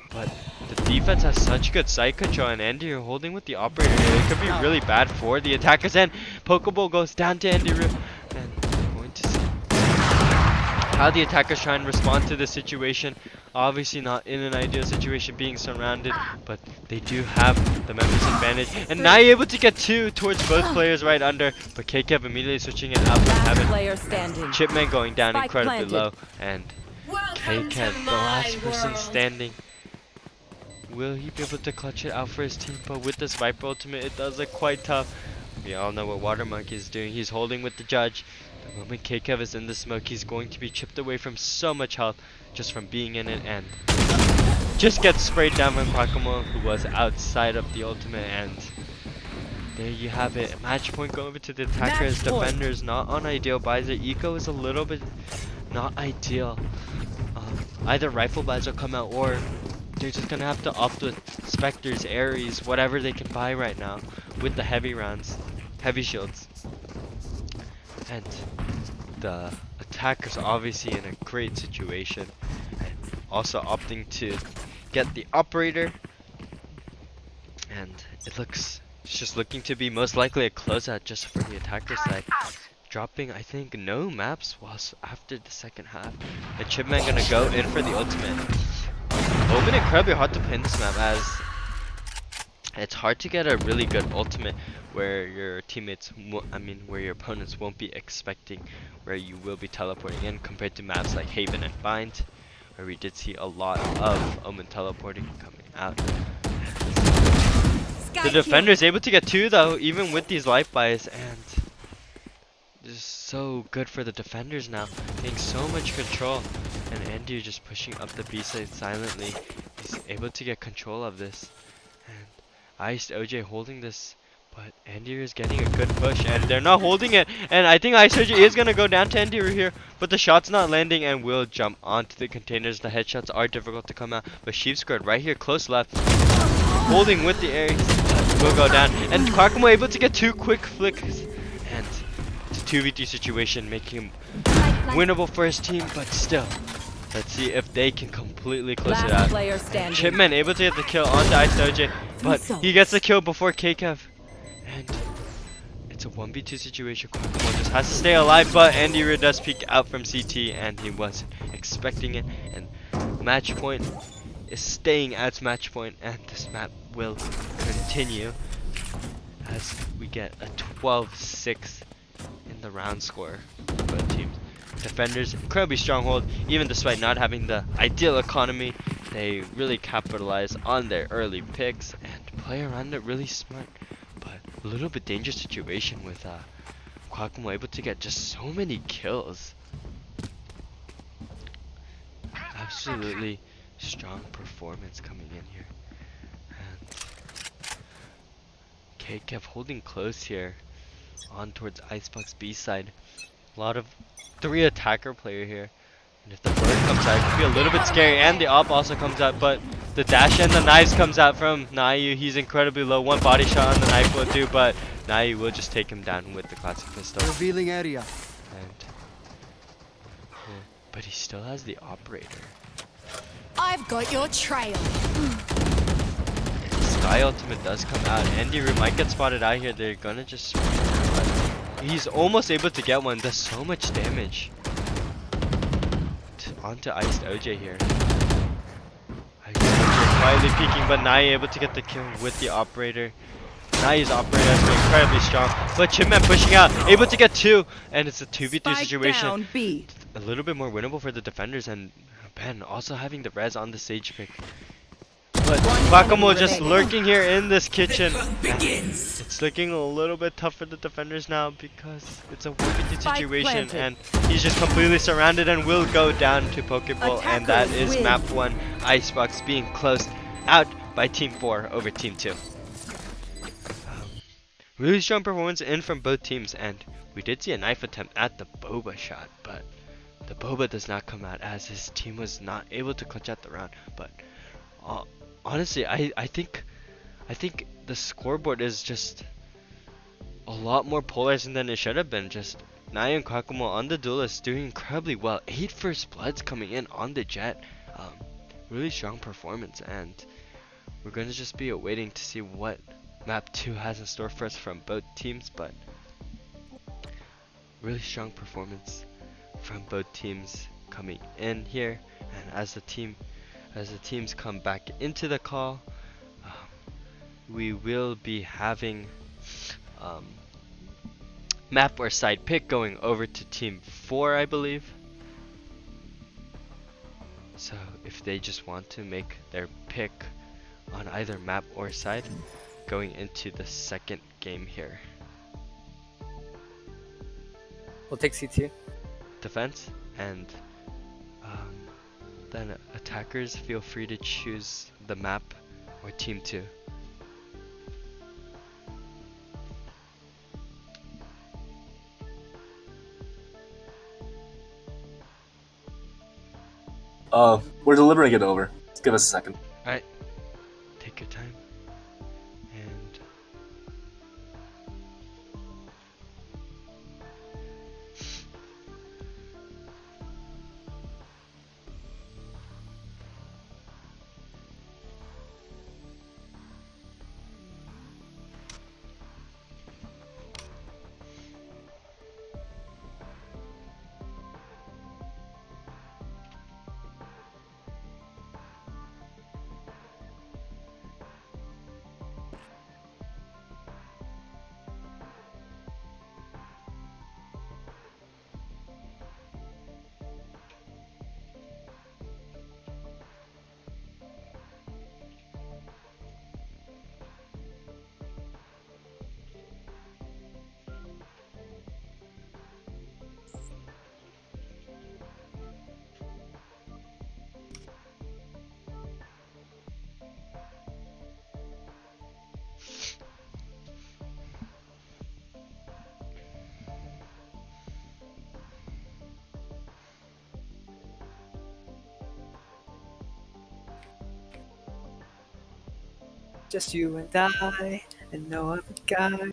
but the defense has such good site control, and Andy are holding with the operator here. It could be really bad for the attackers, and Pokeball goes down to Andy Roo, and how the attackers try and respond to the situation. Obviously not in an ideal situation being surrounded, but they do have the members advantage, and now you're able to get 2 towards both players right under, but KKev immediately switching it out from heaven. Chipman going down incredibly low, and KKev, the last person standing. Will he be able to clutch it out for his team? But with this Viper ultimate, it does look quite tough. We all know what Water Monkey is doing. He's holding with the judge. The moment KKev is in the smoke, he's going to be chipped away from so much health just from being in it, and just gets sprayed down by Quackamo, who was outside of the ultimate. And there you have it. Match point going over to the attackers. Defenders not on ideal buys. Their eco is a little bit not ideal. Either rifle buys will come out, or they're just gonna have to opt with Spectres, Ares, whatever they can buy right now with the heavy rounds, heavy shields. And the attackers obviously in a great situation, and also opting to get the operator, and it looks It's just looking to be most likely a closeout just for the attacker side. Out. Dropping, I think, no maps whilst after the second half. And Chipman gonna go in for the ultimate. Open incredibly hard to play in this map as it's hard to get a really good ultimate where your teammates, where your opponents won't be expecting where you will be teleporting in compared to maps like Haven and Bind, where we did see a lot of Omen teleporting coming out. The defender is able to get 2 though, even with these life buys, and just so good for the defenders now, getting so much control. And Andy just pushing up the B side silently. He's able to get control of this. And Iced OJ holding this, but Andy is getting a good push, and they're not holding it. And I think Iced OJ is gonna go down to Andy here, but the shot's not landing and will jump onto the containers. The headshots are difficult to come out, but Sheep squared right here, close left, holding with the air, will go down. And Kwakamo able to get 2 quick flicks, and it's a 2v3 situation, making him winnable for his team, but still. Let's see if they can completely close it Last out. player standing. Chipman able to get the kill onto Ice OJ, but he gets the kill before KKev. And it's a 1v2 situation. Kwakamo just has to stay alive, but Andy Reid does peek out from CT, and he wasn't expecting it. And match point is staying at match point, and this map will continue as we get a 12-6 in the round score for both teams. Defenders, incredibly stronghold, even despite not having the ideal economy. They really capitalize on their early picks and play around it really smart. But a little bit dangerous situation with Kwakamo able to get just so many kills. Absolutely strong performance coming in here. And KKev holding close here on towards Icebox B side. A lot of 3 attacker player here, and if the bird comes out, it could be a little bit scary. And the op also comes out, but the dash and the knives comes out from Nayu. He's incredibly low. 1 body shot on the knife will do, but Nayu will just take him down with the classic pistol. Revealing area. And but he still has the operator. I've got your trail. Sky ultimate does come out. Andy Root might get spotted out here. They're gonna just. He's almost able to get one. Does so much damage. Onto Iced OJ here. Iced OJ quietly peeking, but Nai able to get the kill with the operator. Nai's operator has been incredibly strong, but Chipman pushing out, able to get 2, and it's a 2v3 situation. Down, B. A little bit more winnable for the defenders, and Ben also having the res on the sage pick. But Kwakamo just lurking here in this kitchen. It's looking a little bit tough for the defenders now because it's a 1v2 situation, and he's just completely surrounded and will go down to Pokeball, and that is map 1, Icebox being closed out by Team 4 over Team 2. Really strong performance in from both teams, and we did see a knife attempt at the Boba shot, but the Boba does not come out as his team was not able to clutch out the round. But honestly, I think the scoreboard is just a lot more polarizing than it should have been. Just Nai and Kwakamo on the duelist doing incredibly well. 8 first bloods coming in on the Jet. Really strong performance, and we're going to just be awaiting to see what map 2 has in store for us from both teams. But really strong performance from both teams coming in here, and as the teams come back into the call, we will be having map or side pick going over to Team 4, I believe. So if they just want to make their pick on either map or side going into the second game here. We'll take CT. Defense, and then attackers feel free to choose the map or Team 2. We're delivering it over. Just give us a second. Alright, take your time. And Just you and I, and no other guy.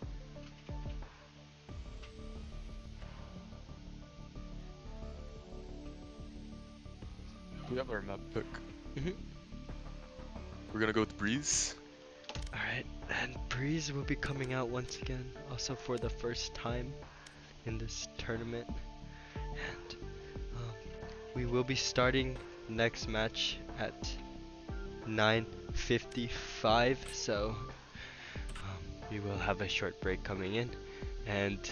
We have our map pick. Mhm. We're gonna go with Breeze. Alright, and Breeze will be coming out once again, also for the first time in this tournament. And we will be starting next match at 9:55, so we will have a short break coming in, and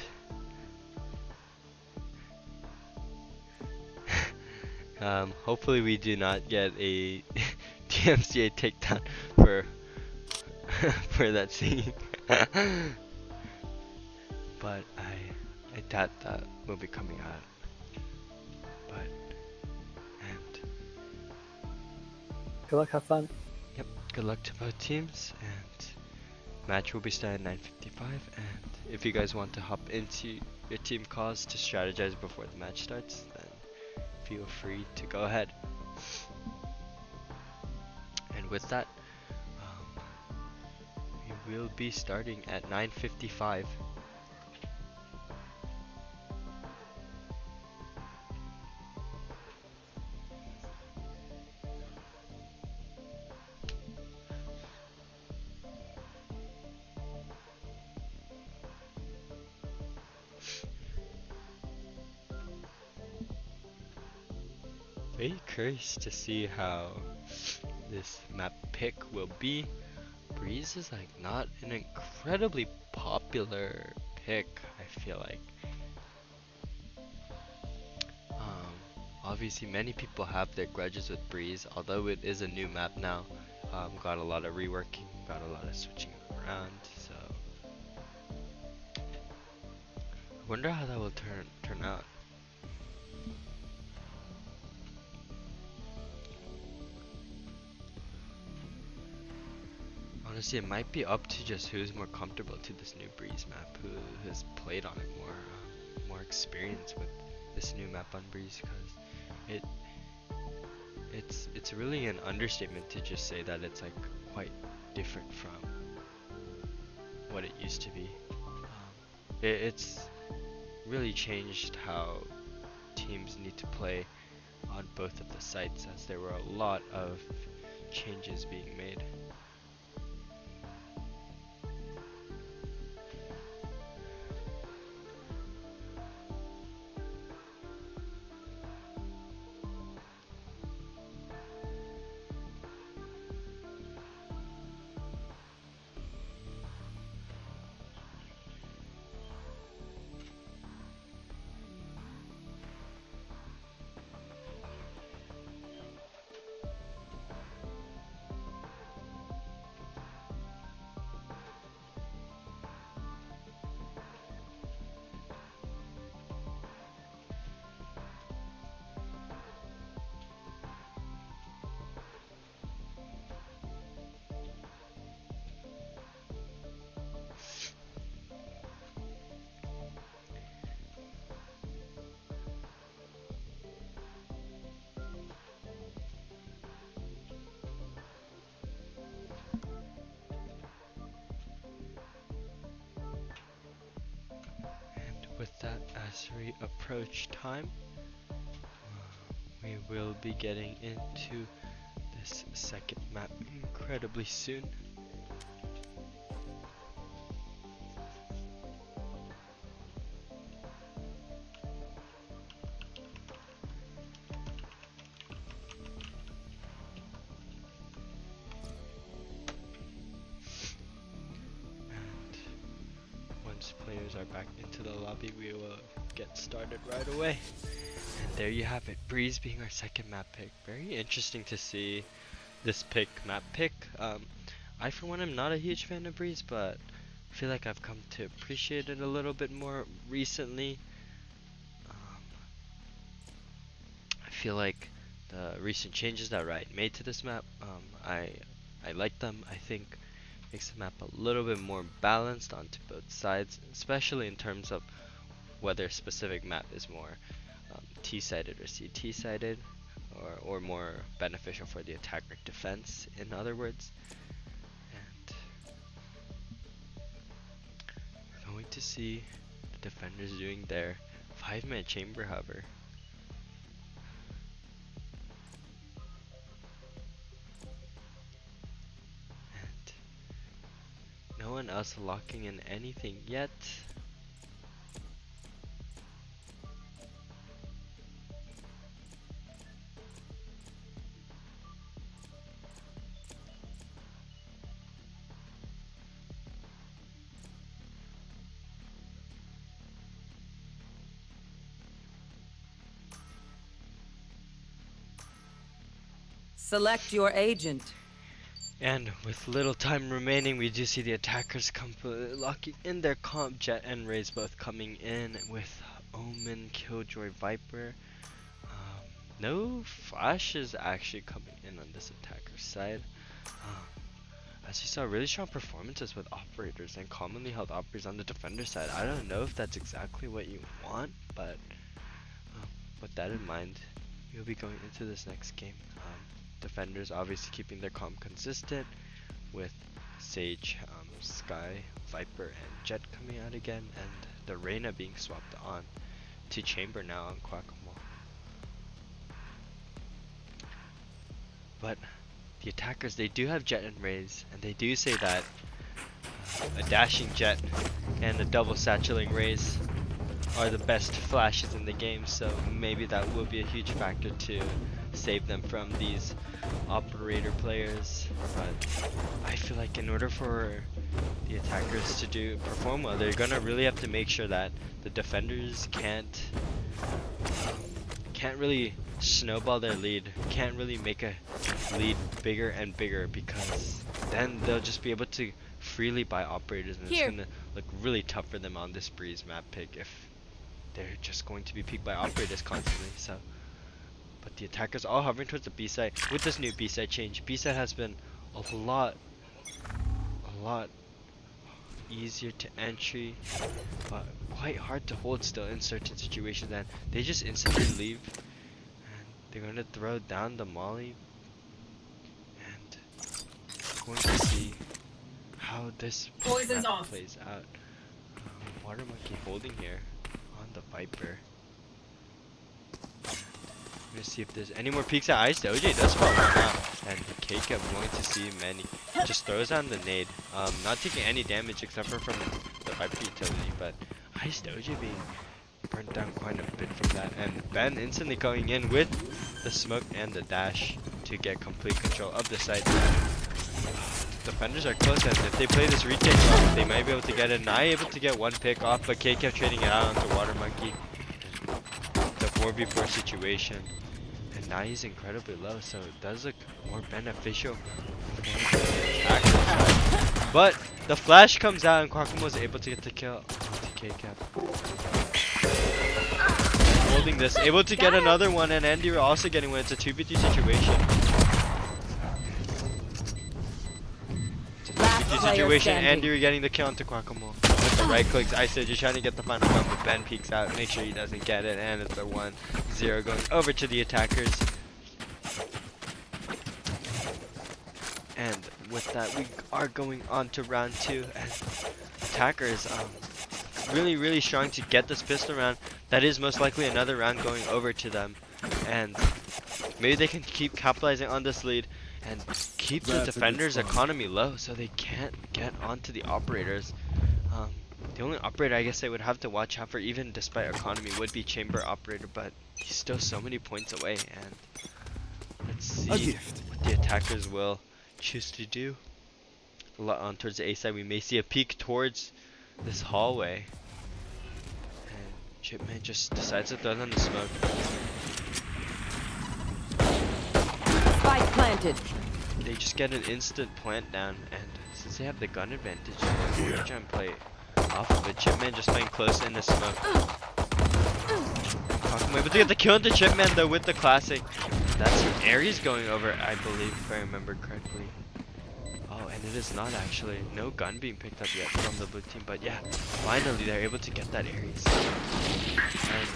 hopefully we do not get a DMCA takedown for for that singing. But I doubt that will be coming out. But and Good luck, have fun. yep, good luck to both teams, and match will be started at 9:55. And if you guys want to hop into your team calls to strategize before the match starts, then feel free to go ahead. And with that, we will be starting at 9:55. Very curious to see how this map pick will be. Breeze is like not an incredibly popular pick, I feel like. Obviously many people have their grudges with Breeze, although it is a new map now. Got a lot of reworking, got a lot of switching around, so I wonder how that will turn out. Honestly, it might be up to just who's more comfortable to this new Breeze map, who has played on it more experience with this new map on Breeze, because it's really an understatement to just say that it's like quite different from what it used to be. It's really changed how teams need to play on both of the sites, as there were a lot of changes being made. With that, as we approach time, we will be getting into this second map incredibly soon. Once players are back into the lobby, we will get started right away. And there you have it, Breeze being our second map pick. Very interesting to see this map pick. I for one am not a huge fan of Breeze, but I feel like I've come to appreciate it a little bit more recently. I feel like the recent changes that Riot made to this map, I like them. I think makes the map a little bit more balanced onto both sides, especially in terms of whether a specific map is more T-sided or CT-sided, or more beneficial for the attacker defense, in other words. And going to see the defenders doing their 5-minute chamber hover. And no one else locking in anything yet. Select your agent. And with little time remaining, we do see the attackers locking in their comp. Jet and Raze both coming in with Omen, Killjoy, Viper. No Flash is actually coming in on this attacker side. As you saw, really strong performances with operators and commonly held operators on the defender side. I don't know if that's exactly what you want, but with that in mind, you'll be going into this next game. Defenders obviously keeping their comp consistent with Sage, Sky, Viper, and Jet coming out again, and the Reyna being swapped on to Chamber now on Quackamo. But the attackers, they do have Jet and Raze, and they do say that a dashing Jet and a double satcheling Raze are the best flashes in the game, so maybe that will be a huge factor to save them from these operator players. But I feel like in order for the attackers to perform well, they're gonna really have to make sure that the defenders can't really snowball their lead, can't really make a lead bigger and bigger, because then they'll just be able to freely buy operators, and it's gonna look really tough for them on this Breeze map pick if they're just going to be picked by operators constantly. So, but the attackers all hovering towards the B side with this new B side change. B side has been a lot easier to entry, but quite hard to hold still in certain situations, and they just instantly leave, and they're going to throw down the molly, and going to see how this map plays out. Water Monkey holding here on the Viper. I'm gonna see if there's any more peeks at Ice. OJ does fall one out, and K-Cap going to see many. Just throws on the nade, not taking any damage except for from the Viper utility, but Ice OJ being burnt down quite a bit from that, and Ben instantly going in with the smoke and the dash to get complete control of the site. Defenders are close, and if they play this retake well, they might be able to get it. Not able to get one pick off, but K kept trading it out onto Water Monkey. The 4v4 situation, and now he's incredibly low, so it does look more beneficial for the attacker side. But the flash comes out, and Quackamo was able to get the kill onto K-Cap. Holding this, able to get another one, and Andy also getting one. It's a 2v2 situation. Situation, Andy getting the kill onto Quackamo with the right clicks. Iso just trying to get the final one, but Ben peeks out, make sure he doesn't get it, and it's a 1-0 going over to the attackers. And with that, we are going on to round 2, and attackers really strong to get this pistol round. That is most likely another round going over to them, and maybe they can keep capitalizing on this lead and keep the defenders' economy low so they can't get onto the operators. The only operator I guess they would have to watch out for, even despite economy, would be Chamber Operator, but he's still so many points away, and let's see what the attackers will choose to do. Towards the A side, we may see a peek towards this hallway, and Chipman just decides to throw down the smoke. Spike planted. They just get an instant plant down, and since they have the gun advantage, they're gonna try and play off of it. Chipman just playing close in the smoke. Quackamo able to get the kill into Chipman though with the classic. That's Ares going over, I believe, if I remember correctly. Oh, and it is not actually. No gun being picked up yet from the blue team, but yeah, finally they're able to get that Ares. And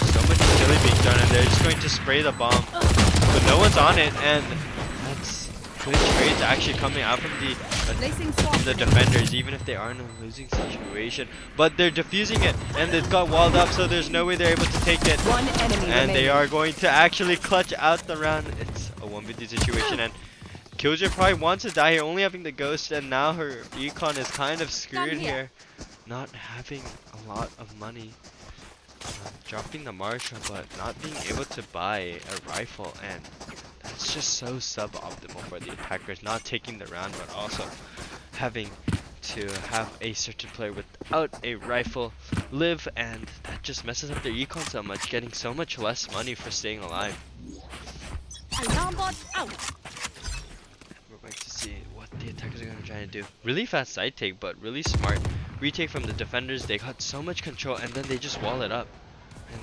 so much utility being done, and they're just going to spray the bomb. But no one's on it, and that's good trades actually coming out from the Placing swamp the grenade. defenders, even if they are in a losing situation. But they're defusing it, and it got walled up, so there's no way they're able to take it. One enemy And they remaining. are going to actually clutch out the round. It's a 1v2 situation, and Killjoy probably wants to die here, only having the ghost, and now her econ is kind of screwed here. Not having a lot of money. Dropping the Marshall, but not being able to buy a rifle, and that's just so suboptimal for the attackers. Not taking the round, but also having to have a certain player without a rifle live, and that just messes up their econ so much, getting so much less money for staying alive. Alarm bot out. We're going to see what the attackers are going to try to do. Really fast side take, but really smart retake from the defenders. They got so much control, and then they just wall it up. And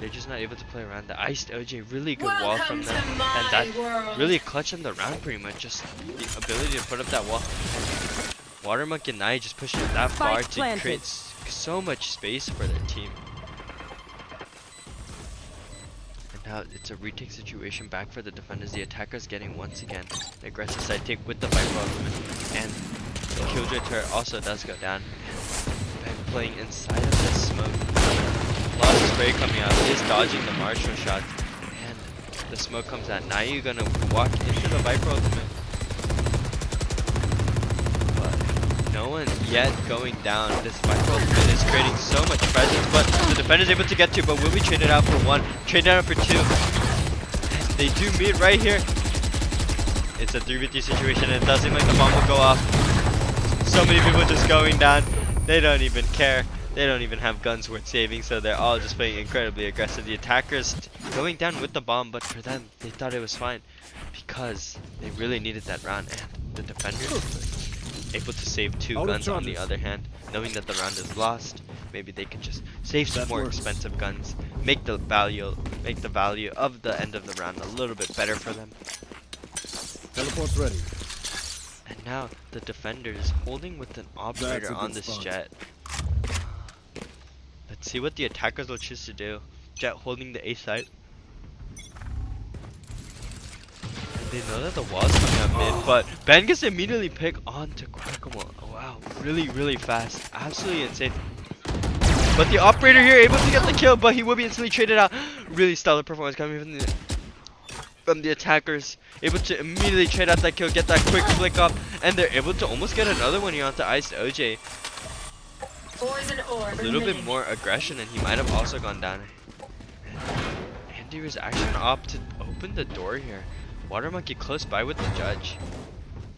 they're just not able to play around. The iced OJ, really good wall from them. And that really clutched in the round pretty much. Just the ability to put up that wall. Watermonk and Nai just pushing it that far Spike to planted. create so much space for their team. And now it's a retake situation back for the defenders. The attackers getting once again an aggressive side take with the Viper ultimate. And the Killjoy turret also does go down. And playing inside of this smoke. A lot of spray coming out. He is dodging the Marshall shot. And the smoke comes out. Now you're gonna walk into the Viper ultimate. But no one yet going down. This Viper ultimate is creating so much presence. But the defender's able to get to, but will be traded out for one. Traded out for two. And they do meet right here. It's a 3v3 situation, and it does seem like the bomb will go off. So many people just going down. They don't even care. They don't even have guns worth saving, so they're all just playing incredibly aggressive. The attackers going down with the bomb, but for them, they thought it was fine because they really needed that round. And the defenders were able to save two guns on the other hand, knowing that the round is lost. Maybe they can just save some more expensive guns, make the value of the end of the round a little bit better for them. Teleport's ready. And now the defenders holding with an operator on this Jet. Let's see what the attackers will choose to do. Jet holding the A site. They know that the wall's coming up mid, but Ben gets immediately picked onto Quackamo. Oh, wow, really fast. Absolutely insane. But the operator here able to get the kill, but he will be instantly traded out. Really stellar performance coming from the attackers. Able to immediately trade out that kill, get that quick flick up, and they're able to almost get another one here onto Iced OJ. A little bit more aggression, and he might have also gone down. Andy was actually gonna opt to open the door here. Water Monkey close by with the judge,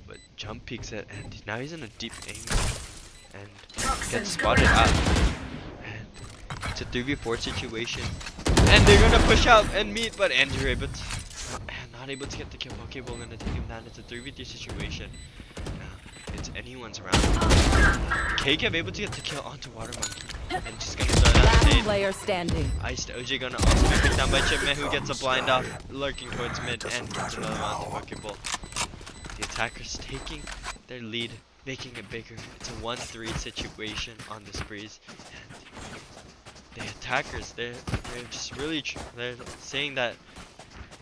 but jump peeks it, and now he's in a deep angle and gets spotted out. And it's a 3v4 situation, and they're gonna push out and meet, but Andy able to, not able to get the kill. Okay, we're gonna take him down. It's a 3v3 situation. It's anyone's round. K-Kev able to get the kill onto Water Monkey. And just gonna throw down Last the nade. player standing. Iced OJ gonna also be picked down by Chipman, who gets a blind off, lurking towards mid, and gets another round to Pokeball. The attackers taking their lead, making it bigger. It's a 1-3 situation on this breeze. And the attackers, they're just really, they're saying that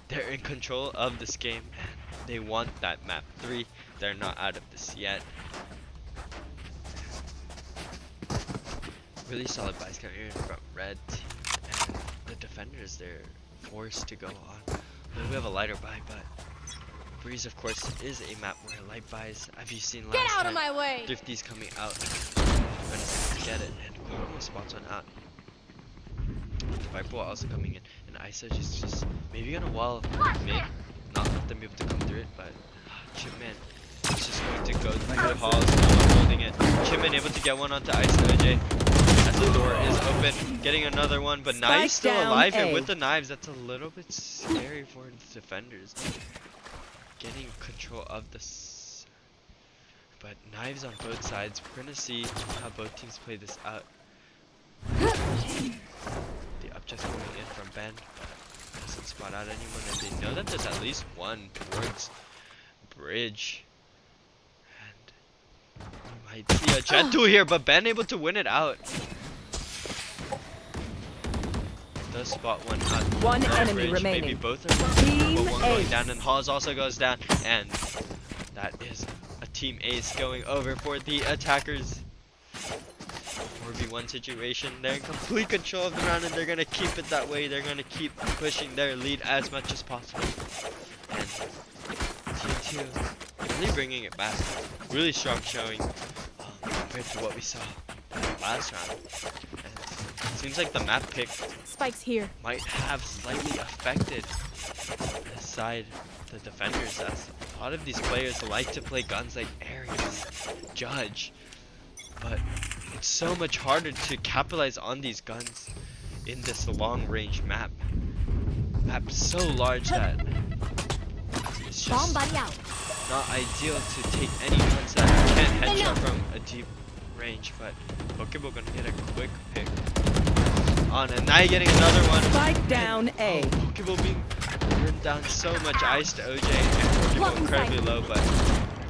they're in control of this game, and they want that map 3. They're not out of this yet. Really solid buys coming in from red team, and the defenders, they're forced to go on. We have a lighter buy, but Breeze of course is a map where light buys, as you've seen last Get out time, of my way. Thrifty's coming out to get it, and Quackamo spots one out. The Viper Wall also coming in, and Isa just maybe gonna wall mid, not let them be able to come through it, but Chipman is just going to go through the halls, no one holding it. Chipman able to get one onto Ice OJ. As the door is open, getting another one, but Knives still down alive, A. and with the knives, that's a little bit scary for the defenders. Getting control of this, but knives on both sides. We're gonna see how both teams play this out. The up just coming in from Ben, but doesn't spot out anyone, and they know that there's at least one towards bridge. And you might see a jet tool here, but Ben able to win it out. Does spot one out. One No enemy bridge, remaining. Maybe both are, Team but one going ace. down, and Hawes also goes down, and that is a Team Ace going over for the attackers. 4v1 situation. They're in complete control of the round and they're going to keep it that way. They're going to keep pushing their lead as much as possible. And Team 2 really bringing it back. Really strong showing compared to what we saw last round. And it seems like the map pick Spike's here. might have slightly affected the side, the defenders, as a lot of these players like to play guns like Ares, Judge, but it's so much harder to capitalize on these guns in this long range map. Map's so large that it's just Bomb buddy out. not ideal to take any guns that can't headshot from a deep range, but Pokeball gonna get a quick pick on, and now you're getting another one. Spike down A. Pokeball being burned down so much ice to OJ, and Pokeball incredibly low, but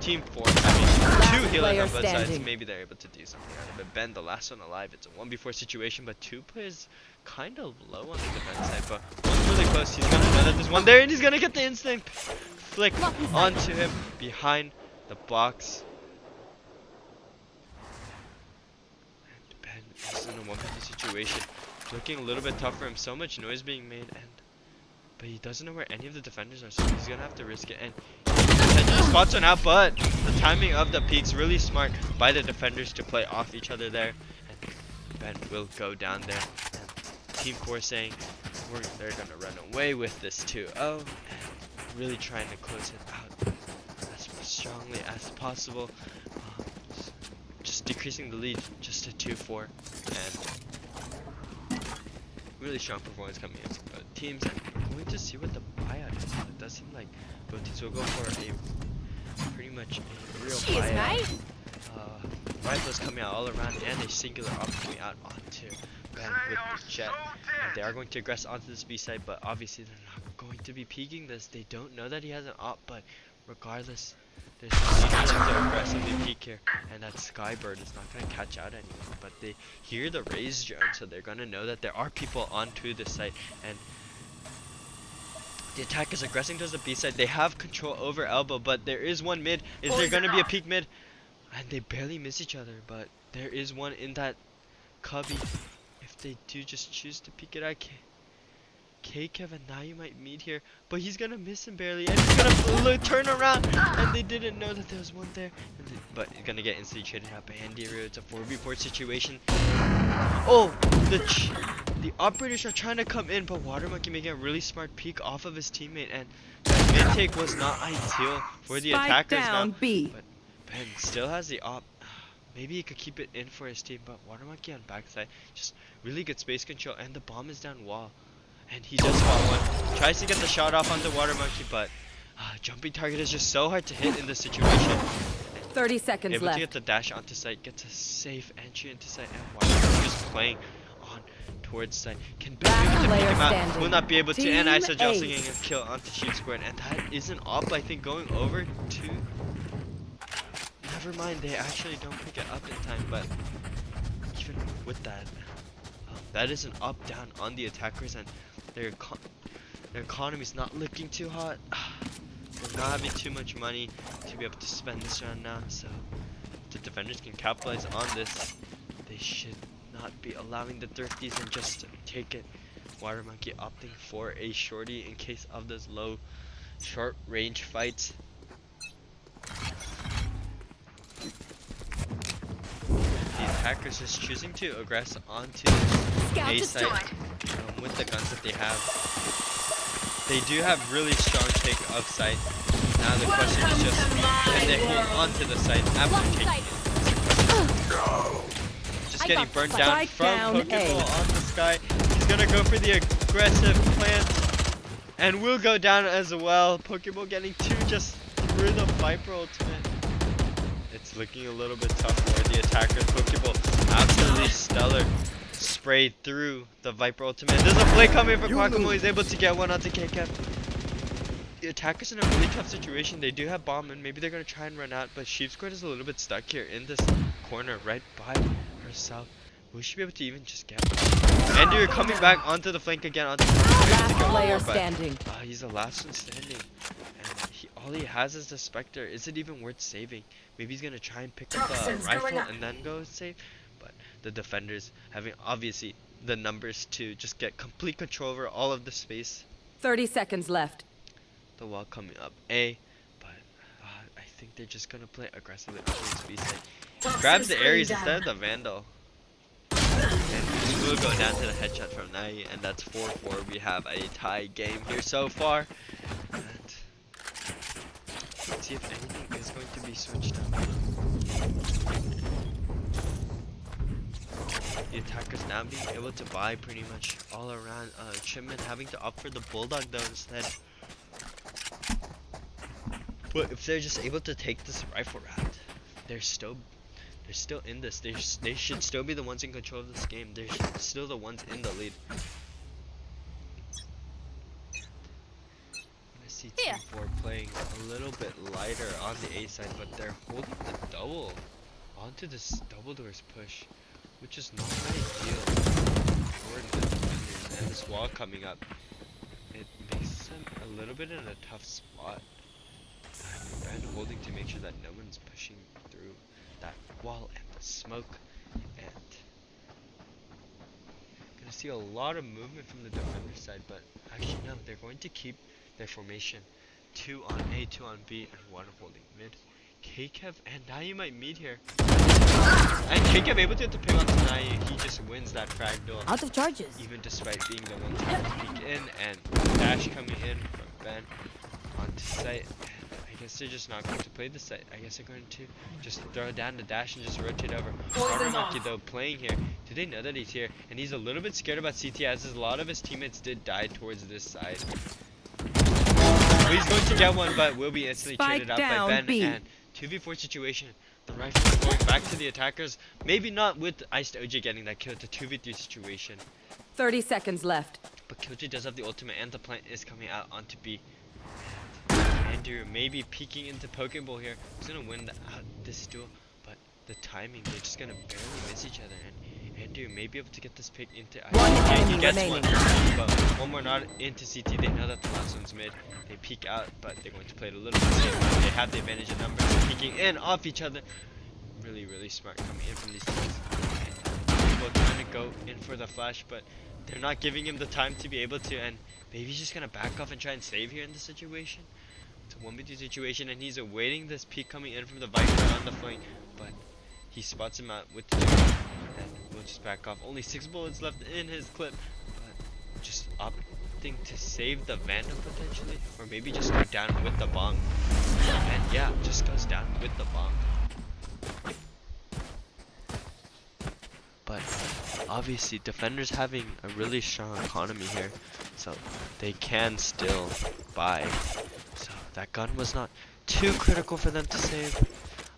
Team 4 having 2 healers on both sides, standing. maybe they're able to do something out of it. Ben, the last one alive, it's a 1v4 situation, but 2 players kind of low on the defense side, but one's really close. He's gonna know that there's one there, and he's gonna get the instant flick onto him behind the box. And Ben is in a 1v2 situation, looking a little bit tough for him. So much noise being made, but he doesn't know where any of the defenders are, so he's gonna have to risk it. And the spots are out, but the timing of the peaks really smart by the defenders to play off each other there. And Ben will go down there. And Team 4 saying they're gonna run away with this 2-0, and really trying to close it out as strongly as possible. Just decreasing the lead just to 2-4, and really strong performance coming in from both teams. I'm going to see what the buyout is. It does seem like both teams will go for a pretty much a real buyout. Rifles coming out all around and a singular op coming out onto Ben with the jet. And they are going to aggress onto this B side, but obviously they're not going to be peeking this. They don't know that he has an op, but regardless, there's no need for them to aggressively peek here. And that Skybird is not going to catch out anyone, but they hear the raised drone, so they're going to know that there are people onto this site. And the attack is aggressing towards the B side. They have control over elbow, but there is one mid. Is there going to be a peek mid? And they barely miss each other, but there is one in that cubby. If they do just choose to peek it out, Kevin, now you might meet here, but he's gonna miss him barely, and he's gonna turn around, and they didn't know that there was one there. But he's gonna get instantly traded out by Andiru. It's a 4v4 situation. Oh, the operators are trying to come in, but Water Monkey making a really smart peek off of his teammate, and that mid take was not ideal for the attackers down now. B. But Ben still has the op. Maybe he could keep it in for his team, but Water Monkey on backside, just really good space control, and the bomb is down wall. And he does spot one. Tries to get the shot off onto Water Monkey, but jumping target is just so hard to hit in this situation. 30 seconds Able left. to get the dash onto site, gets a safe entry into site, and Water Monkey just playing on towards site. Can be able to pick him out, will not be able to, and ISO Jocelyn getting a kill onto Sheep Square, and that is an op, I think, going over to... Never mind, they actually don't pick it up in time, but even with that, that is an up down on the attackers, and their economy's not looking too hot. They're not having too much money to be able to spend this round now, so if the defenders can capitalize on this, they should not be allowing the thrifties and just take it. Water Monkey opting for a shorty in case of those low short range fights. The attackers just choosing to aggress onto A site with the guns that they have. They do have really strong take of site. Now the question is just, can they hold onto the site after taking it? Just getting burnt down from Pokeball on the sky. He's gonna go for the aggressive plant and will go down as well. Pokeball getting 2 just through the Viper ultimate. It's looking a little bit tough for the attackers. Pokeball absolutely stellar. Sprayed through the Viper ultimate. There's a play coming from Quackamo. He's able to get one onto KK. The attackers in a really tough situation. They do have bomb, and maybe they're going to try and run out, but Sheep Squad is a little bit stuck here in this corner right by herself. Will she be able to even just get one? And you're coming back onto the flank again. Onto the Last player standing. he's the last one standing. And all he has is the Spectre. Is it even worth saving? Maybe he's gonna try and pick up the Toxins rifle going up. and then go save. But the defenders having obviously the numbers to just get complete control over all of the space. 30 seconds left. The wall coming up A, but I think they're just gonna play aggressively on this B side. Toxins Grabs the going Ares down. instead of the Vandal. And we'll go down to the headshot from Nai, and that's 4-4. We have a tie game here so far. And let's see if anything is going to be switched up. The attackers now being able to buy pretty much all around. Chipman having to opt for the Bulldog though instead. But if they're just able to take this rifle round, they're still in this. They should still be the ones in control of this game. They're still the ones in the lead. I see Team 4 playing a little bit lighter on the A side, but they're holding the double onto this double doors push, which is not ideal for the defenders. And this wall coming up, it makes them a little bit in a tough spot. And holding to make sure that no one's pushing through that wall and the smoke. And gonna see a lot of movement from the defender side, but actually no, they're going to keep their formation. 2 on A, 2 on B, and 1 holding mid. KKev and Nai might meet here. And KKev able to get the pick onto Nai, he just wins that frag duel. Out of charges. Even despite being the one to peek in, and dash coming in from Ben onto site. I guess they're just not going to play the site. I guess they're going to just throw down the dash and just rotate over. Watermonkey though playing here. Do they know that he's here? And he's a little bit scared about CT as a lot of his teammates did die towards this side. So he's going to get one, but will be instantly traded out by Ben. B. And 2v4 situation. The rifle is going back to the attackers. Maybe not with Iced OJ getting that kill. It's a 2v3 situation. 30 seconds left. But Killjoy does have the ultimate and the plant is coming out onto B. Andrew maybe peeking into Pokeball here. He's gonna win this duel, but the timing, they're just gonna barely miss each other. And Andrew may be able to get this pick into enemy he gets remaining. one, but one more not into CT. They know that the last one's mid. They peek out, but they're going to play it a little bit safe. They have the advantage of numbers, peeking in off each other. Really, really smart coming in from these teams. And people trying to go in for the flash, but they're not giving him the time to be able to. And maybe he's just gonna back off and try and save here in this situation. It's a 1v2 situation, and he's awaiting this peek coming in from the Viper on the flank, but he spots him out with the duel, and we'll just back off. Only 6 bullets left in his clip, but just opting to save the Vandal potentially, or maybe just go down with the bomb. And yeah, just goes down with the bomb. But obviously defenders having a really strong economy here, so they can still buy. So that gun was not too critical for them to save.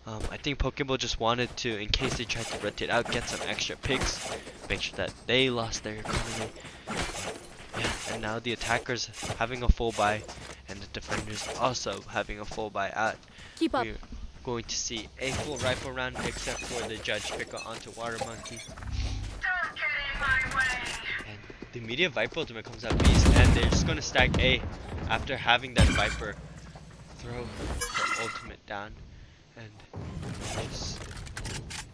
I think Pokeball just wanted to, in case they tried to rotate out, get some extra picks, make sure that they lost their economy. Yeah, and now the attackers having a full buy, and the defenders also having a full buy out. Keep up. We're going to see a full rifle round, except for the judge pick onto Water Monkey. Don't get in my way. And the immediate Viper ultimate comes out beast, and they're just gonna stack A after having that Viper throw the ultimate down. And just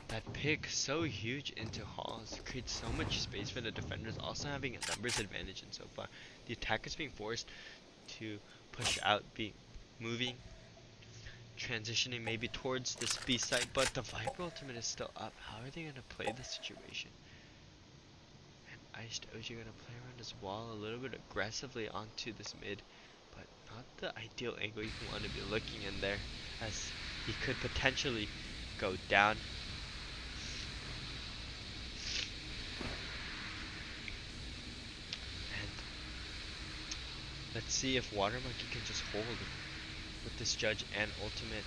that pick so huge into halls creates so much space for the defenders, also having a numbers advantage. And so far the attackers being forced to push out, moving, transitioning maybe towards this B side, but the Viper ultimate is still up. How are they gonna play the situation? Iced OG gonna play around this wall a little bit aggressively onto this mid, but not the ideal angle you want to be looking in there, as he could potentially go down. And let's see if Water Monkey can just hold with this judge and ultimate.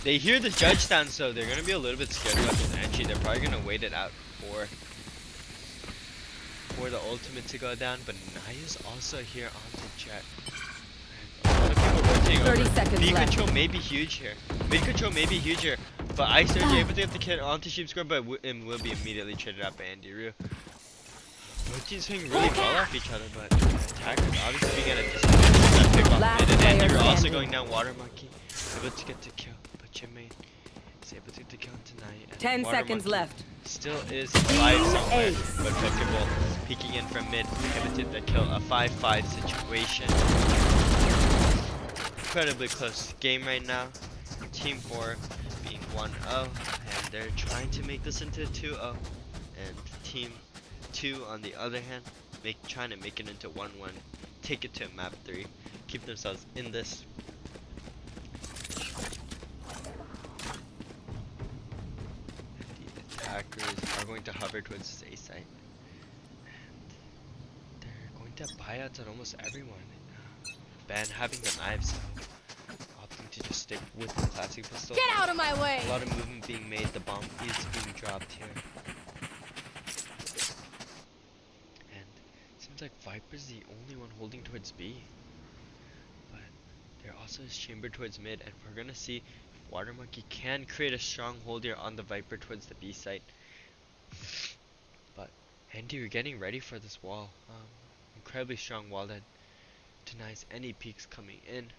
They hear the judge sound, so they're gonna be a little bit scared about this entry. They're probably gonna wait it out for the ultimate to go down, but Naya's also here onto Jet. And a lot of people rotating 30 over. seconds B left. control may be huge here. Mid control may be huge here. But Ice are able to get the kid onto Sheep Square, but will be immediately traded out by Andy Rue. both teams playing really well off each other, but the attackers obviously being at a disadvantage. That pick off Last mid, and player Andrew also standing. going down Water Monkey, able to get the kill, but Chimmay is able to get the kill tonight. And 10 Water seconds Monkey left. still is alive somewhere, Ace. but Pokeball peeking in from mid, able to get the kill. A 5-5 situation. Incredibly close game right now. Team 4 being 1-0, and they're trying to make this into a 2-0. And Team 2, on the other hand, trying to make it into 1-1, take it to map 3, keep themselves in this. The attackers are going to hover towards this A site. And they're going to have buyouts on almost everyone. Ben having the knives, opting to just stick with the classic pistol. Get out of my way! A lot of movement being made, the bomb is being dropped here. And it seems like Viper's the only one holding towards B. But there also is chamber towards mid, and we're gonna see if Water Monkey can create a stronghold here on the Viper towards the B site. But Andy, you're getting ready for this wall. Incredibly strong wall that denies any peeks coming in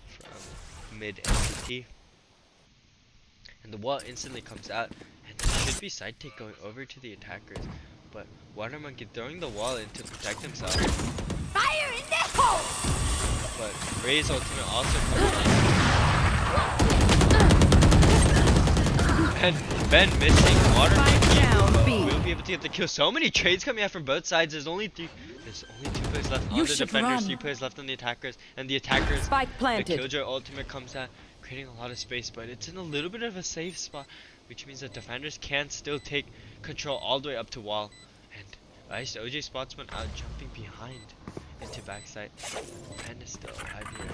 from mid and CT. And the wall instantly comes out, and there should be side take going over to the attackers. But Water Monkey throwing the wall in to protect himself. Fire in the hole! But Ray's ultimate also coming in. And Ben missing. Water Monkey will be able to get the kill. So many trades coming out from both sides. There's only 2 players left on the defenders, 3 players left on the attackers, and the attackers, Spike the planted. Killjoy ultimate comes out, creating a lot of space, but it's in a little bit of a safe spot, which means that defenders can still take control all the way up to wall. And Ice OJ spots one out, jumping behind into backside. Ben is still alive here.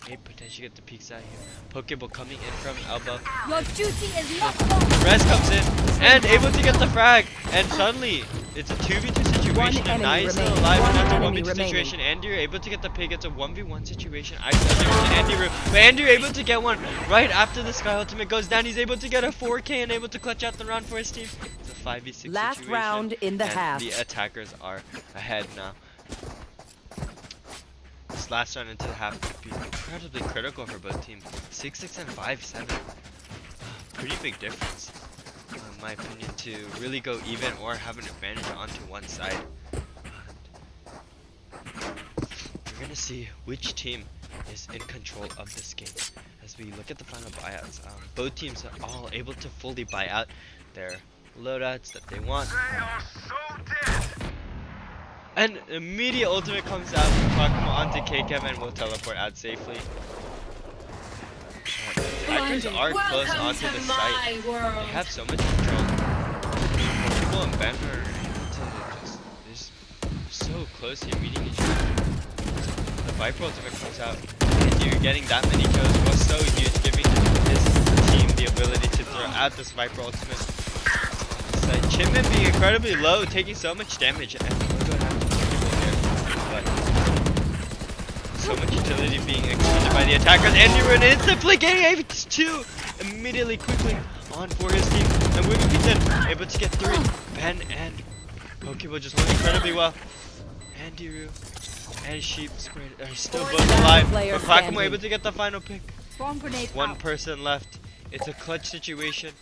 May potentially get the peeks out here. Pokeball coming in from elbow. Your duty is not over! Rez comes in and able to get the frag, and suddenly it's a 2v2 situation, and Nai is still alive, and that's a 1v2 situation. Andy, you're able to get the pick. It's a 1v1 situation. I said Andy, but Andy, you're able to get one right after the Sky Ultimate goes down. He's able to get a 4K and able to clutch out the round for his team. It's a 5v6 Last situation, round in the and half. the attackers are ahead now. This last round into the half could be incredibly critical for both teams. 6-6 and 5-7. Pretty big difference, in my opinion, to really go even or have an advantage onto one side. We're gonna see which team is in control of this game as we look at the final buyouts. Both teams are all able to fully buy out their loadouts that they want. They are so dead. And immediate ultimate comes out from Pakuma onto KKev and will teleport out safely. The attackers are close onto the site. They have so much control. People and Ben are able to just so close here, meeting each other. The Viper ultimate comes out, and you're getting that many kills was so huge, giving his team the ability to throw out this Viper ultimate. Chipman being incredibly low, taking so much damage, and we're going to have to but so much utility being extended by the attackers. Andy Run instantly getting H2 immediately, quickly on for his team, and Wiggy Pizza able to get 3. Ben and Pokeball just went incredibly well. Andy Roo and Sheep Squared are still both alive, but Quackamo able to get the final pick. Swarm grenade One out. person left. It's a clutch situation.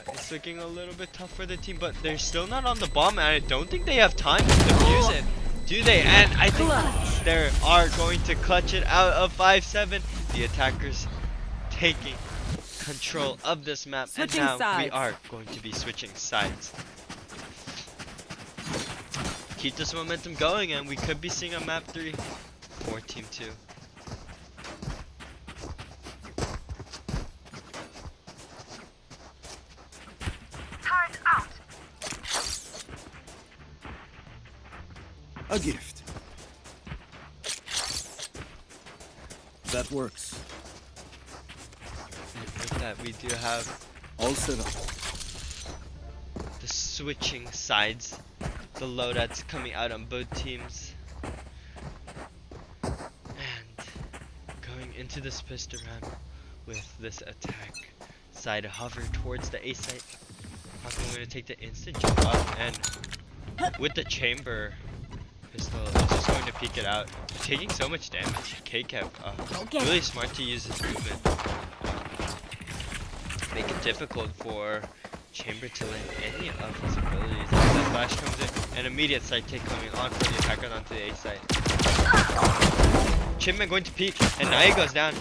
It's looking a little bit tough for the team, but they're still not on the bomb, and I don't think they have time to defuse it. Do they? And I think they are going to clutch it out of 5-7. The attackers taking control of this map, Switching and now sides. we are going to be switching sides. Keep this momentum going, and we could be seeing a map 3 for Team 2. Turret out. A gift. That works. And with that, we do have All set up. the switching sides, the loadouts coming out on both teams, and going into this pistol round with this attack side hover towards the A site. I'm going to take the instant jump up, and with the chamber pistol, it's just going to peek it out. Taking so much damage. K-Cap, really smart to use his movement. Make it difficult for Chamber to land any of his abilities. The flash comes in, an immediate side take coming on for the attacker onto the A side. Chipman going to peek, and Naya goes down.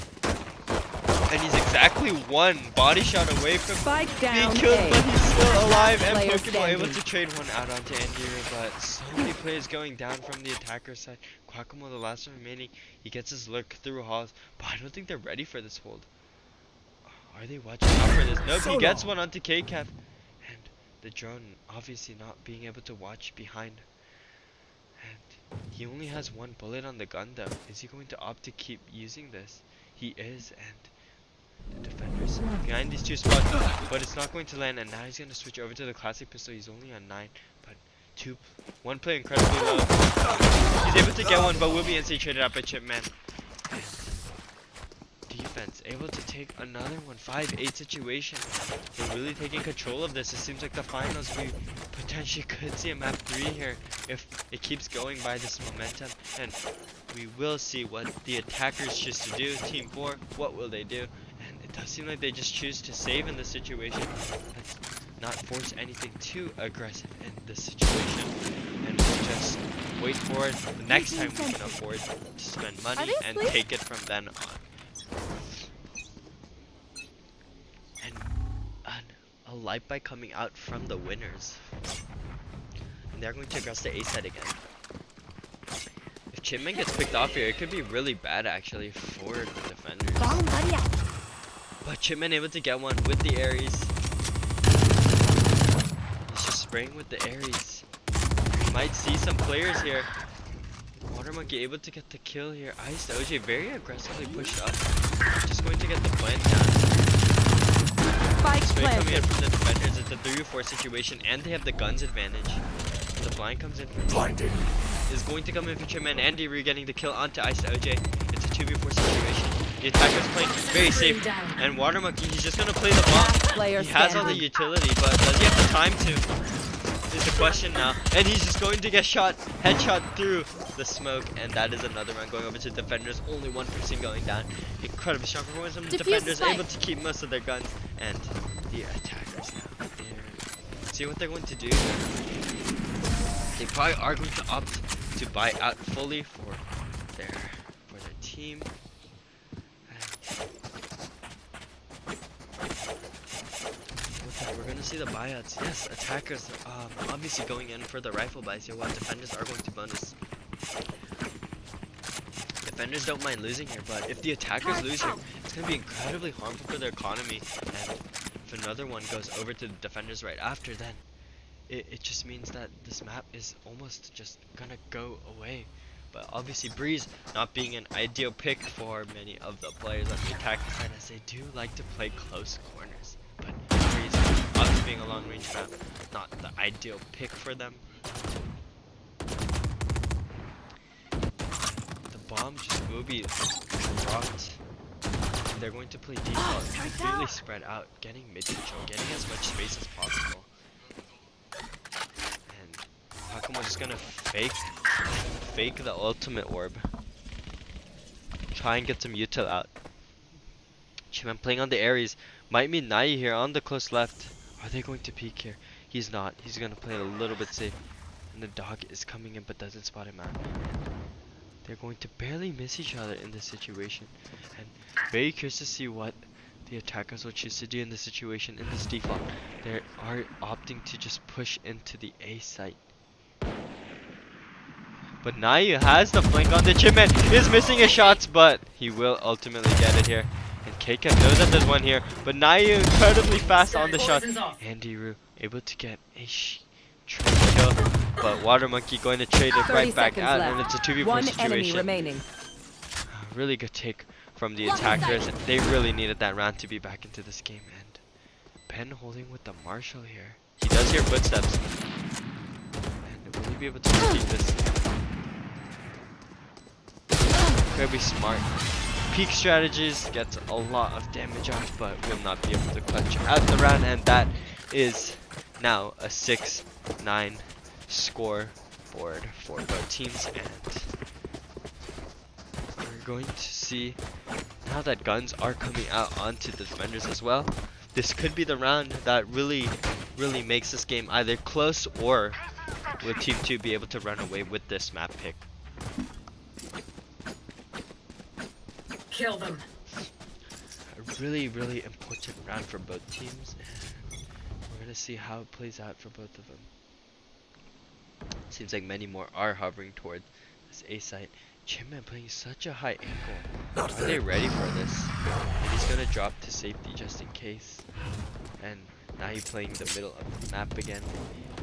And he's exactly one body shot away from Spike being down killed, A. but he's still alive. And Player Pokemon able standing. to trade one out onto Andir, but so many players going down from the attacker side. Quackamo, the last one remaining, he gets his look through halls, but I don't think they're ready for this hold. Are they watching out for this? Nope, he gets one onto K-Cap. And the drone obviously not being able to watch behind. And he only has one bullet on the gun though. Is he going to opt to keep using this? He is, and the defenders behind these two spots, but it's not going to land, and now he's going to switch over to the classic pistol. He's only on 9, but one player incredibly low. He's able to get one, but will be instantly traded out by Chipman. Defense able to take another one. 5-8 situation. They're really taking control of this. It seems like the finals, we potentially could see a map 3 here if it keeps going by this momentum, and we will see what the attackers choose to do. Team 4, what will they do? And it does seem like they just choose to save in this situation. Let's not force anything too aggressive in this situation, and we'll just wait for it the next time we can afford to spend money and take it from then on. And a light bite coming out from the winners. And they're going to aggress the A side again. If Chipman gets picked off here, it could be really bad actually for the defenders. But Chipman able to get one with the Ares. He's just spraying with the Ares. We might see some players here. Water Monkey able to get the kill here. Iced OJ very aggressively pushed up. Just going to get the plant down. Spike Spray coming in planted. from the defenders. It's a 3v4 situation, and they have the guns advantage. And the blind comes in for Blinding. Is going to come in for Chipman. Andy Rue getting the kill onto Iced OJ. It's a 2v4 situation. The attacker's playing very safe. And Water Monkey, he's just gonna play the bomb. Player He has all the standing. utility, but does he have the time to? Is the question now. And he's just going to get shot, headshot through the smoke, and that is another round going over to defenders. Only one person going down. Incredibly strong performance from the defenders, able to keep most of their guns, and the attackers now. See what they're going to do. They probably are going to opt to buy out fully for their team. We're gonna see the buyouts. Yes, attackers obviously going in for the rifle buys here, while defenders are going to bonus. Defenders don't mind losing here, but if the attackers lose here, it's gonna be incredibly harmful for their economy. And if another one goes over to the defenders right after, then it just means that this map is almost just gonna go away. But obviously Breeze not being an ideal pick for many of the players on the attack side, as they do like to play close corners. But Breeze, obviously being a long range map, not the ideal pick for them. The bomb just will be dropped. They're going to play default, completely spread out, getting mid control, getting as much space as possible. And Hakumo's just gonna fake the ultimate orb. Try and get some util out. Chipman playing on the Ares. Might mean Nai here on the close left. Are they going to peek here? He's not. He's gonna play it a little bit safe. And the dog is coming in but doesn't spot him out. They're going to barely miss each other in this situation. And very curious to see what the attackers will choose to do in this situation. In this default, they are opting to just push into the A site. But Nayu has the flank on the Chipman. Is missing his shots, but he will ultimately get it here. And KK knows that there's one here, but Nayu incredibly fast on the shot. Andy Rue able to get a triple kill, but Water Monkey going to trade it right back out, left. and it's a 2v4 One situation. enemy remaining. Really good take from the attackers. They really needed that round to be back into this game, and Ben holding with the Marshall here. He does hear footsteps, and will he be able to repeat this? Very smart. Peak strategies gets a lot of damage off, but will not be able to clutch out the round, and that is now a 6-9 scoreboard for both teams, and we're going to see now that guns are coming out onto the defenders as well. This could be the round that really makes this game either close, or will Team 2 be able to run away with this map pick. Kill them. A really important round for both teams, and we're gonna see how it plays out for both of them. Seems like many more are hovering toward this A site. Chipman playing such a high angle. Are they ready for this? And he's gonna drop to safety just in case. And now he's playing the middle of the map again.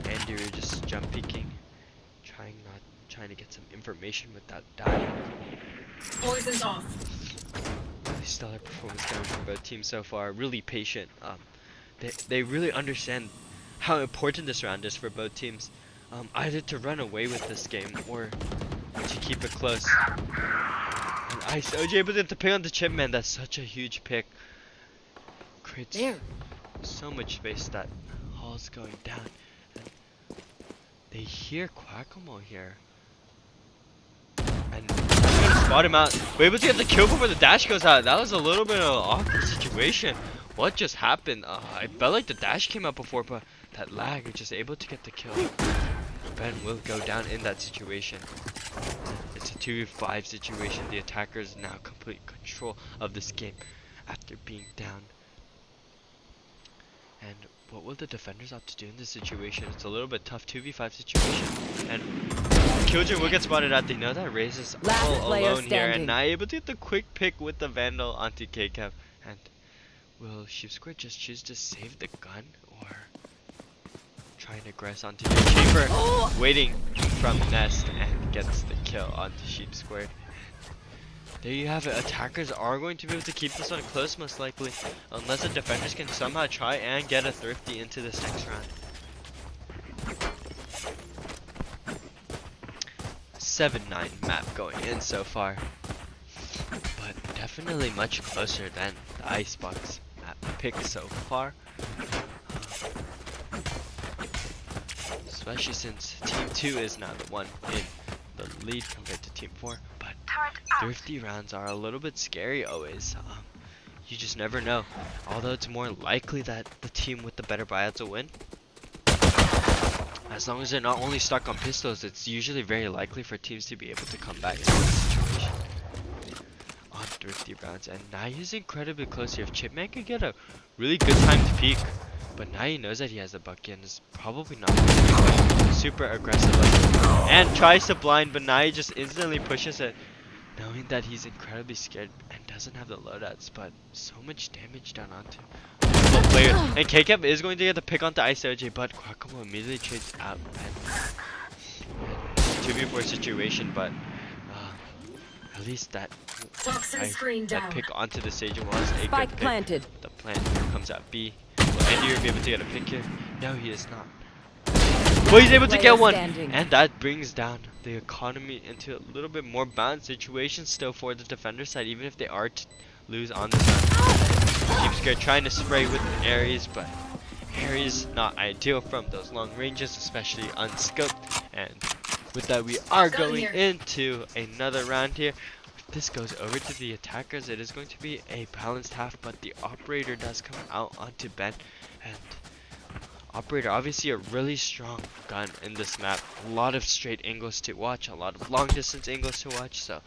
Andy are just jump peeking, trying to get some information without dying. Poison's off. Really stellar performance coming from both teams so far. Really patient. They really understand how important this round is for both teams. Either to run away with this game or to keep it close. And Ice OJ able to pick on the Chipman. That's such a huge pick. Creates so much space that Hall's going down. And they hear Quackamo here. And that's gonna spot him out. We're able to get the kill before the dash goes out. That was a little bit of an awkward situation. What just happened? I felt like the dash came out before, but that lag is just able to get the kill. Ben will go down in that situation. It's a 2v5 situation. The attackers now complete control of this game after being down. And what will the defenders opt to do in this situation? It's a little bit tough 2v5 situation. And Killjoy will get spotted out. They know that Raze is all alone here, and now able to get the quick pick with the Vandal onto KCAP. And will Sheep Square just choose to save the gun, or trying to aggress onto the Chamber, waiting from Nest, and gets the kill onto Sheep Square. There you have it. Attackers are going to be able to keep this one close, most likely, unless the defenders can somehow try and get a Thrifty into this next round. 7-9 map going in so far, but definitely much closer than the Icebox map pick so far. Especially since Team 2 is now the one in the lead compared to Team 4. But Thrifty rounds are a little bit scary always. You just never know. Although it's more likely that the team with the better buyouts will win. As long as they're not only stuck on pistols, it's usually very likely for teams to be able to come back in this situation. On Thrifty rounds. And Nai is incredibly close here. If Chipman could get a really good time to peek, but Nai knows that he has a bucket and is probably not super aggressive and tries to blind, but Nai just instantly pushes it, knowing that he's incredibly scared and doesn't have the loadouts, but so much damage done onto the player. And KCAP is going to get the pick onto Ice OJ, but Quackamo immediately trades out. And 2v4 situation, but at least that pick onto the Sage was a good pick. Planted. The plant comes out B. Will Andy be able to get a pick here? No, he is not. But he's able to get one, and that brings down the economy into a little bit more balanced situation still for the defender side, even if they are to lose on this round. Sheep Square trying to spray with Ares, but Ares not ideal from those long ranges, especially unscoped. And with that, we are going into another round here. If this goes over to the attackers, it is going to be a balanced half, but the operator does come out onto Ben, and Operator, obviously a really strong gun in this map. A lot of straight angles to watch, a lot of long distance angles to watch, so I'm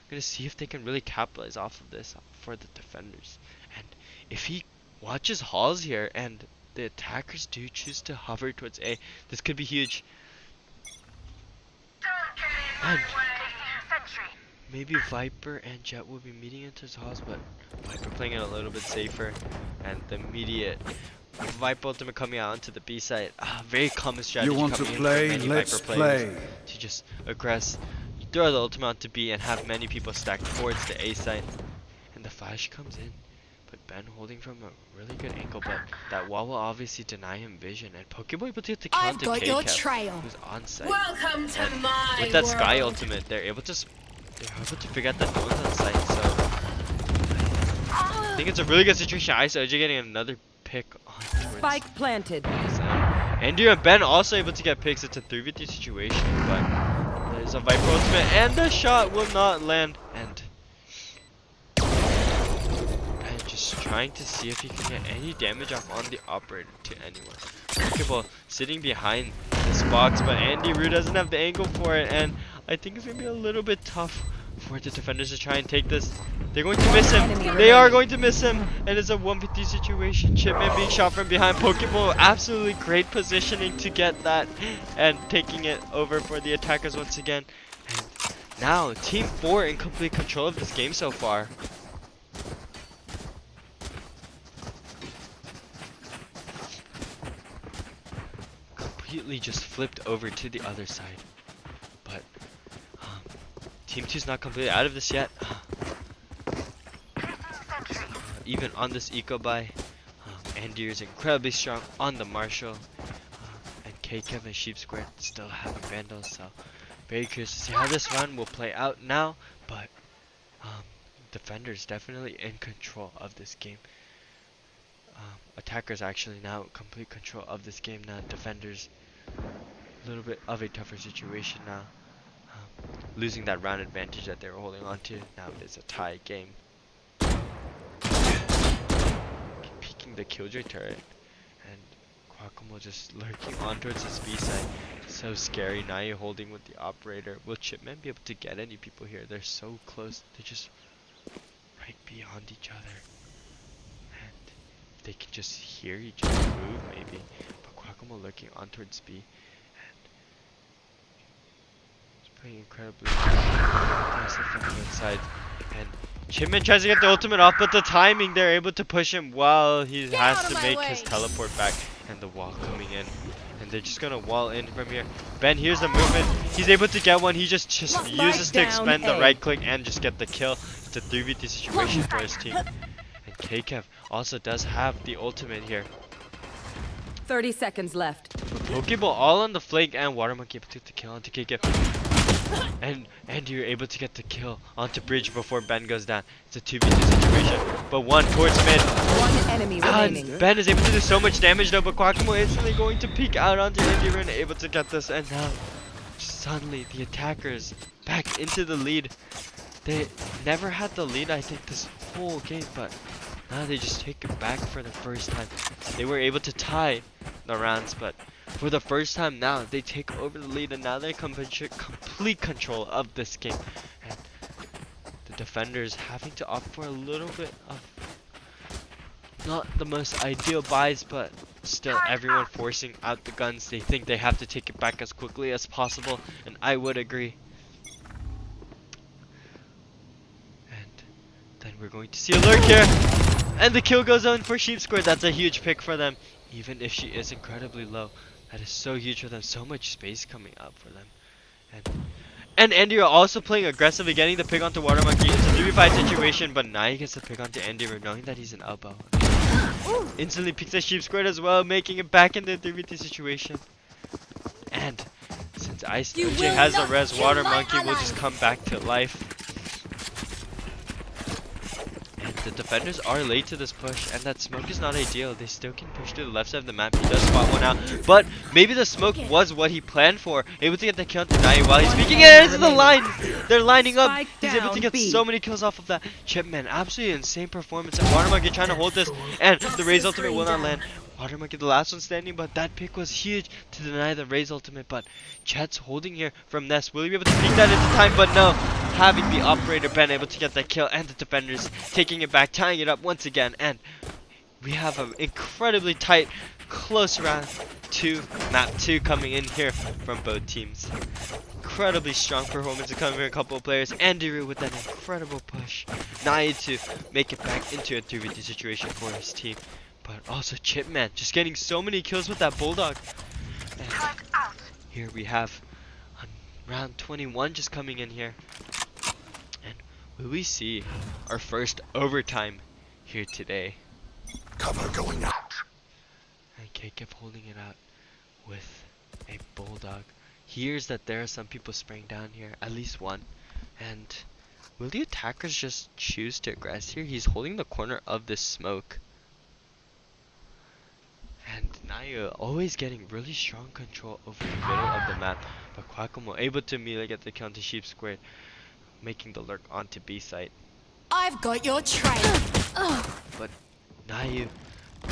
gonna see if they can really capitalize off of this for the defenders. And if he watches Halls here and the attackers do choose to hover towards A, this could be huge. And maybe Viper and Jet will be meeting into Halls, but Viper playing it a little bit safer, and the immediate Viper ultimate coming out onto the B side. Very common strategy. You want to play? Let's play. To just aggress, throw the ultimate onto B, and have many people stacked towards the A side. And the flash comes in, but Ben holding from a really good angle, but that wall will obviously deny him vision. And Pokeball able to get the count to KCAP, who's on site. Welcome to my with that world. Sky ultimate, they're able to figure out that no one's on site. So I think it's a really good situation. Ice OJ getting another pick on towards Spike planted. Andrew and Ben also able to get picks. It's a 3v3 situation, but there's a Viper ultimate and the shot will not land. And just trying to see if he can get any damage off on the operator to anyone. Pokeball sitting behind this box, but Andy Rue doesn't have the angle for it, and I think it's gonna be a little bit tough for the defenders to try and take this. They're going to miss him. They are going to miss him, and it's a 1v3 situation. Chipman being shot from behind. Pokeball absolutely great positioning to get that, and taking it over for the attackers once again. And now Team 4 in complete control of this game so far. Completely just flipped over to the other side, but Team 2's not completely out of this yet. Even on this eco buy, Andy is incredibly strong on the Marshall, and KKev and Sheep Square still having Vandals, so very curious to see how this run will play out now, but defenders definitely in control of this game. Attackers actually now complete control of this game now. Defenders a little bit of a tougher situation now, losing that round advantage that they were holding on to. Now it is a tie game. Peeking the Killjoy turret, and Quackamo just lurking on towards his B side. So scary. Now you're holding with the operator. Will Chipman be able to get any people here? They're so close. They're just right beyond each other. They can just hear each other move maybe, but Quackamo looking on towards B, and he's playing incredibly aggressive from the inside, and Chipman tries to get the ultimate off, but the timing, they're able to push him while he has to make his teleport back, and the wall coming in, and they're just gonna wall in from here. Ben here's the movement, he's able to get one, he just uses to expend the right click and just get the kill. It's a 3v3 situation for his team. KKev also does have the ultimate here. 30 seconds left. But Pokeball all on the flank, and Water Monkey able to get the kill onto KKev. And you're able to get the kill onto Bridge before Ben goes down. It's a 2v2 situation, but one towards mid. One enemy remaining. Ben is able to do so much damage though, but Quackamo instantly going to peek out onto Andy Rune, able to get this, and now suddenly the attackers back into the lead. They never had the lead, I think, this whole game, but now they just take it back for the first time. They were able to tie the rounds, but for the first time now, they take over the lead, and now they complete control of this game. And the defenders having to opt for a little bit of not the most ideal buys, but still everyone forcing out the guns. They think they have to take it back as quickly as possible, and I would agree. Then we're going to see a lurk here, and the kill goes on for Sheep Square. That's a huge pick for them, even if she is incredibly low. That is so huge for them, so much space coming up for them. And Andy also playing aggressively, getting the pick onto Water Monkey. It's a 3v5 situation, but now he gets the pick onto Andy, knowing that he's an elbow. Instantly picks the Sheep Square as well, making it back into the 3v3 situation. And since Ice Ninja has a res, Water Monkey will just come back to life. The defenders are late to this push, and that smoke is not ideal. They still can push to the left side of the map. He does spot one out, but maybe the smoke was what he planned for. Able to get the kill to Nai while he's peeking it into the line. They're lining up. He's able to get so many kills off of that. Chipman, absolutely insane performance. And Water Monkey trying to hold this, and the Raze ultimate will not land. Water Monkey the last one standing, but that pick was huge to deny the Raze ultimate. But Chet's holding here from Nest. Will he be able to sneak that into time? But no. Having the operator Ben able to get that kill, and the defenders taking it back, tying it up once again. And we have an incredibly tight, close round to map 2 coming in here from both teams. Incredibly strong performance coming from a couple of players. Andy with that incredible push. Nai to make it back into a 3v2 situation for his team. But also Chipman just getting so many kills with that Bulldog. And here we have round 21 just coming in here. And will we see our first overtime here today? Cover going out. And KKev holding it out with a Bulldog. Hears that there are some people spraying down here, at least one. And will the attackers just choose to aggress here? He's holding the corner of this smoke. And Naya always getting really strong control over the middle of the map, but Quackamo able to immediately get the count to Sheep Squared, making the lurk onto B site. I've got your trail. But Nayu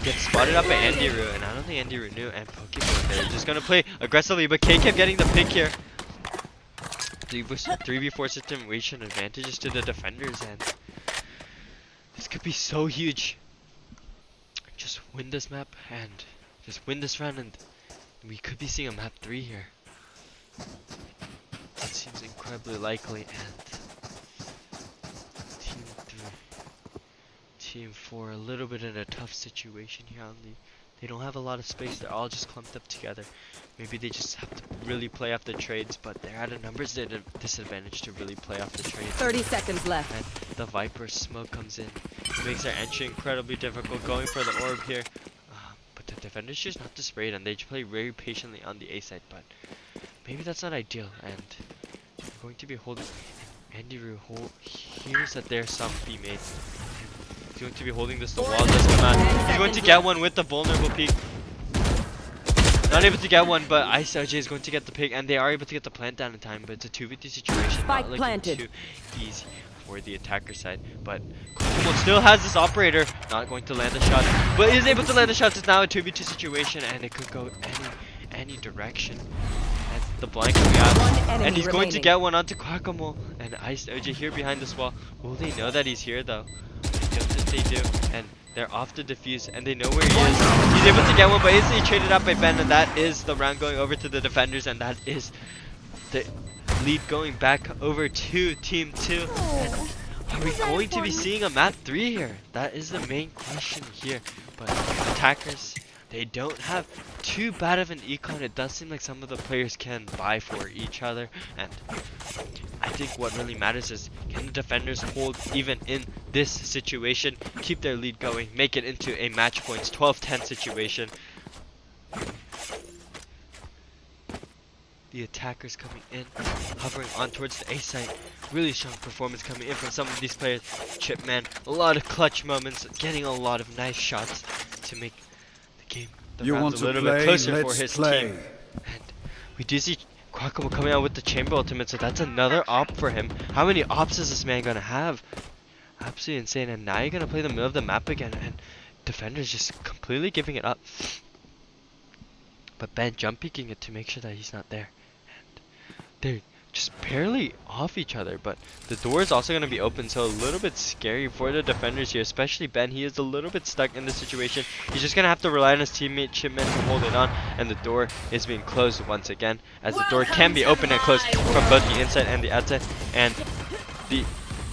gets spotted up by Andiru, and I don't think Andiru knew, and Pokemon they're just gonna play aggressively, but K kept getting the pick here. 3v4 situation advantages to the defenders, and this could be so huge. Just win this map and just win this round, and we could be seeing a map 3 here. That seems incredibly likely, and team 3, team 4 a little bit in a tough situation here on the. They don't have a lot of space, they're all just clumped up together. Maybe they just have to really play off the trades, but they're at a numbers disadvantage to really play off the trades. 30 seconds left. And the Viper smoke comes in. It makes their entry incredibly difficult going for the orb here. But the defenders choose not to spray it, and they just play very patiently on the A side, but maybe that's not ideal, and they're going to be holding. Andiru hears that there's some B made. He's going to be holding this, the wall does come out. He's going to get one with the vulnerable peek. Not able to get one, but Ice LJ is going to get the pick, and they are able to get the plant down in time, but it's a 2v2 situation, not looking too easy for the attacker side. But Kokomo still has this operator, not going to land a shot, but is able to land the shots. It's now a 2v2 situation, and it could go any direction. And the blind coming out, and he's going to get one onto Quackamo, and Ice LJ here behind this wall. Will they know that he's here though? I don't think they do, and they're off to defuse, and they know where he is. He's able to get one, but instantly traded up by Ben, and that is the round going over to the defenders, and that is the lead going back over to Team 2. And are we going to be seeing a map 3 here? That is the main question here. But attackers, they don't have too bad of an econ. It does seem like some of the players can buy for each other, and I think what really matters is, can the defenders hold even in this situation, keep their lead going, make it into a match points 12-10 situation. The attackers coming in, hovering on towards the A site. Really strong performance coming in from some of these players. Chipman, a lot of clutch moments, getting a lot of nice shots to make the game, the rounds a little bit closer for his team. And we do see Quackamo coming out with the chamber ultimate, so that's another op for him. How many ops is this man gonna have? Absolutely insane. And now you're gonna play the middle of the map again, and defenders just completely giving it up. But Ben jump peeking it to make sure that he's not there. And they're just barely off each other, but the door is also gonna be open, so a little bit scary for the defenders here, especially Ben. He is a little bit stuck in this situation. He's just gonna have to rely on his teammate Chipman to hold it on, and the door is being closed once again, as the door can be open and closed from both the inside and the outside. And the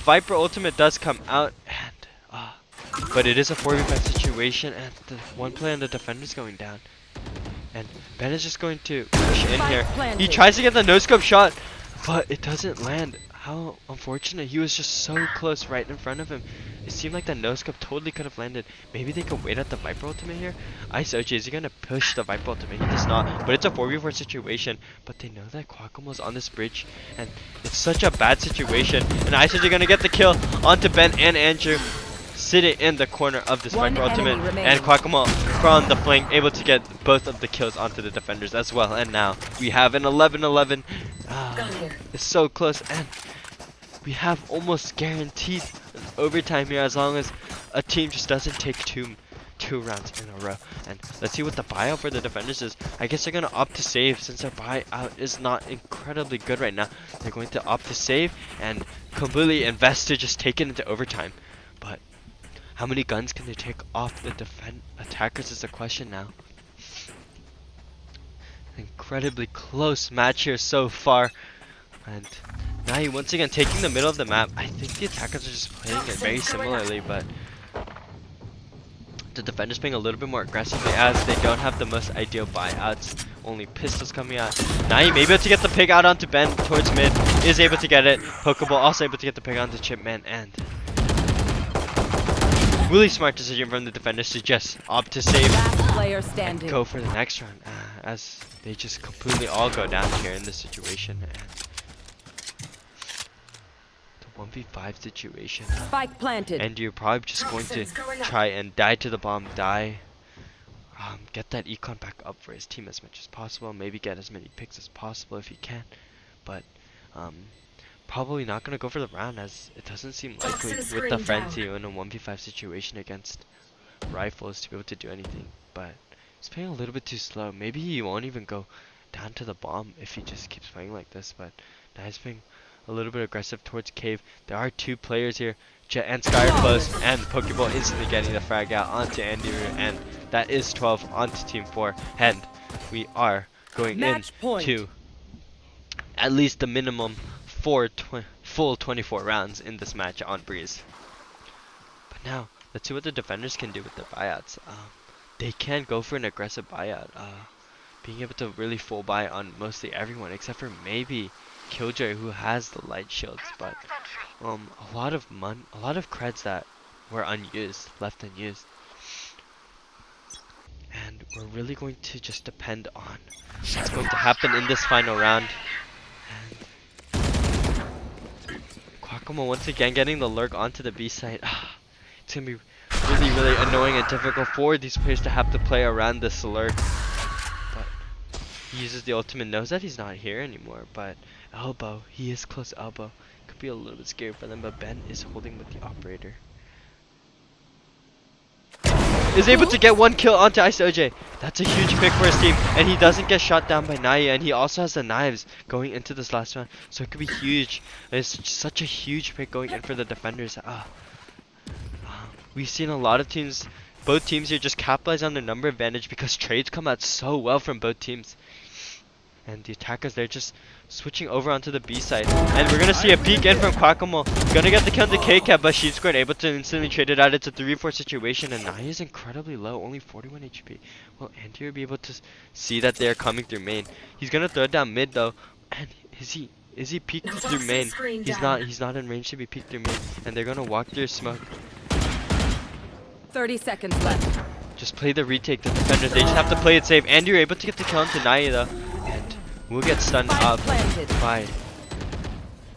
Viper ultimate does come out, and but it is a 4v5 situation, and the one player on the defender is going down. And Ben is just going to push in here. He tries to get the no-scope shot, but it doesn't land. How unfortunate. He was just so close right in front of him. It seemed like that no-scope totally could have landed. Maybe they could wait at the Viper ultimate here. Ice OG, is he going to push the Viper ultimate? He does not, but it's a 4v4 situation. But they know that Quackamo is on this bridge, and it's such a bad situation. And Ice OG going to get the kill onto Ben and Andrew, sitting in the corner of this Viper ultimate, and Quackamo from the flank able to get both of the kills onto the defenders as well. And now we have an 11-11. It's so close, and we have almost guaranteed an overtime here as long as a team just doesn't take two rounds in a row. And let's see what the buyout for the defenders is. I guess they're going to opt to save since their buyout is not incredibly good right now. They're going to opt to save and completely invest to just take it into overtime. But how many guns can they take off the attackers is the question now. Incredibly close match here so far. And now he once again taking the middle of the map. I think the attackers are just playing it very similarly, but the defenders playing a little bit more aggressively as they don't have the most ideal buyouts. Only pistols coming out. Now he may be able to get the pick out onto Ben towards mid. Is able to get it. Pokeball also able to get the pick onto Chipman, and really smart decision from the defenders to just opt to save and go for the next round, as they just completely all go down here in this situation. And the 1v5 situation. Spike planted. And you're probably just going to try and die to the bomb, die get that econ back up for his team as much as possible. Maybe get as many picks as possible if he can. But probably not going to go for the round, as it doesn't seem likely with the frenzy in a 1v5 situation against rifles to be able to do anything. But he's playing a little bit too slow. Maybe he won't even go down to the bomb if he just keeps playing like this. But now he's being a little bit aggressive towards cave. There are two players here. Jet and Sky are close, and Pokeball instantly getting the frag out onto Andy Roo, and that is 12 onto Team 4. And we are going into at least the minimum full 24 rounds in this match on Breeze. But now, let's see what the defenders can do with their buyouts. They can go for an aggressive buyout, being able to really full buy on mostly everyone except for maybe Killjoy, who has the light shields. But a lot of creds that were unused, left unused, and we're really going to just depend on what's going to happen in this final round. And Quackamo once again getting the lurk onto the B site. It's gonna be really annoying and difficult for these players to have to play around this lurk. But he uses the ultimate, knows that he's not here anymore, but elbow, he is close elbow. Could be a little bit scary for them, but Ben is holding with the operator. Is able to get one kill onto Ice OJ. That's a huge pick for his team, and he doesn't get shot down by Naya, and he also has the knives going into this last round, so it could be huge. It's such a huge pick going in for the defenders. We've seen a lot of teams, both teams here, just capitalize on their number advantage because trades come out so well from both teams. And the attackers, they're just switching over onto the B side. And we're going to see a peek in from Quackamo. Going to get the kill to K-Cap, but she's scored, able to instantly trade it out. It's a 3-4 situation, and Naya is incredibly low, only 41 HP. Will Andy will be able to see that they're coming through main. He's going to throw it down mid, though. And is he peeked through main? He's not in range to be peeked through main. And they're going to walk through smoke. 30 seconds left. Just play the retake, the defenders. They just have to play it safe. And you're able to get the kill onto Naya, though. And we'll get stunned up by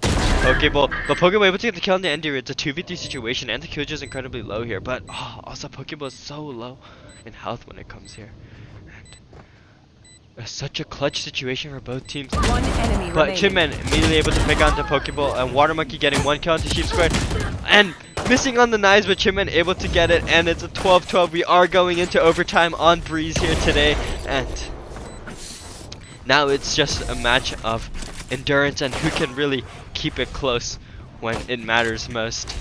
Pokeball. But Pokeball able to get the kill on the Ender. It's a 2v3 situation, and the Killjoy is incredibly low here. But also Pokeball is so low in health when it comes here. And such a clutch situation for both teams. One enemy But remaining. Chipman immediately able to pick onto Pokeball, and Water Monkey getting one kill onto Sheep Square. And missing on the knives, but Chipman able to get it, and it's a 12-12. We are going into overtime on Breeze here today, and now it's just a match of endurance and who can really keep it close when it matters most.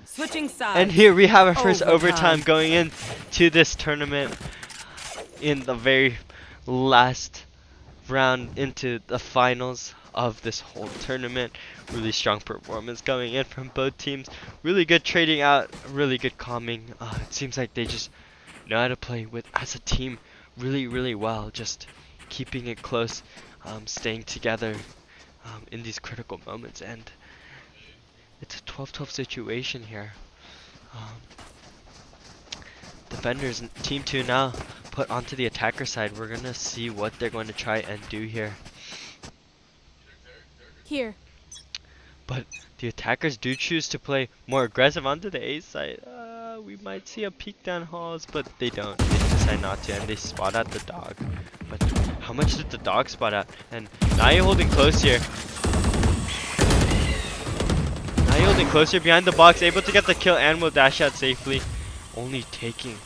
Switching sides. And here we have our first overtime going into this tournament in the very last round into the finals of this whole tournament. Really strong performance going in from both teams. Really good trading out, really good calming. It seems like they just know how to play with as a team really well, just keeping it close, staying together in these critical moments. And it's a 12-12 situation here. Defenders, team 2 now put onto the attacker side. We're gonna see what they're going to try and do here. Here. But the attackers do choose to play more aggressive onto the A side. We might see a peek down halls, but they don't. They decide not to, and they spot out the dog. But how much did the dog spot out? And Naya holding close here. Naya holding closer behind the box, able to get the kill and will dash out safely. Only taking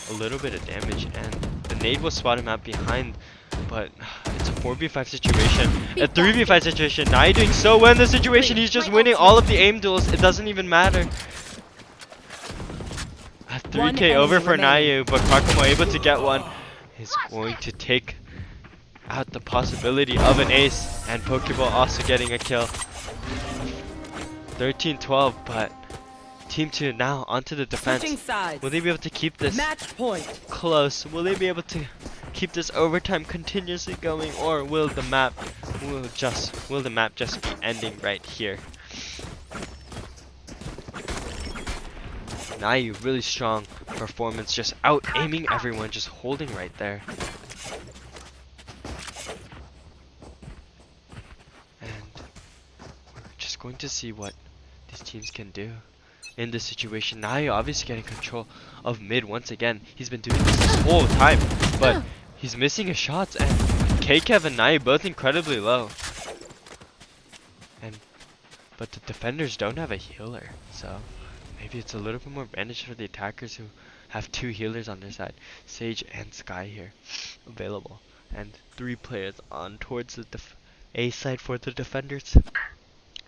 a little bit of damage, and the nade will spot him out behind. But it's a 4v5 situation, a 3v5 situation. Naya doing so well in this situation. He's just winning all of the aim duels. It doesn't even matter. A 3k over for Naya, but Quackamo able to get one. Is going to take out the possibility of an ace, and Pokeball also getting a kill. 13-12, but Team 2 now onto the defense. Will they be able to keep this close? Will they be able to keep this overtime continuously going, or will the map just be ending right here? Naya, really strong performance, just out aiming everyone, just holding right there. And we're just going to see what these teams can do. in this situation. Now you're obviously getting control of mid once again. He's been doing this whole time, but he's missing his shots, and KKev and Nai both incredibly low. But the defenders don't have a healer, so maybe it's a little bit more advantage for the attackers who have 2 healers on their side, Sage and Sky here available, and 3 players on towards the A side for the defenders.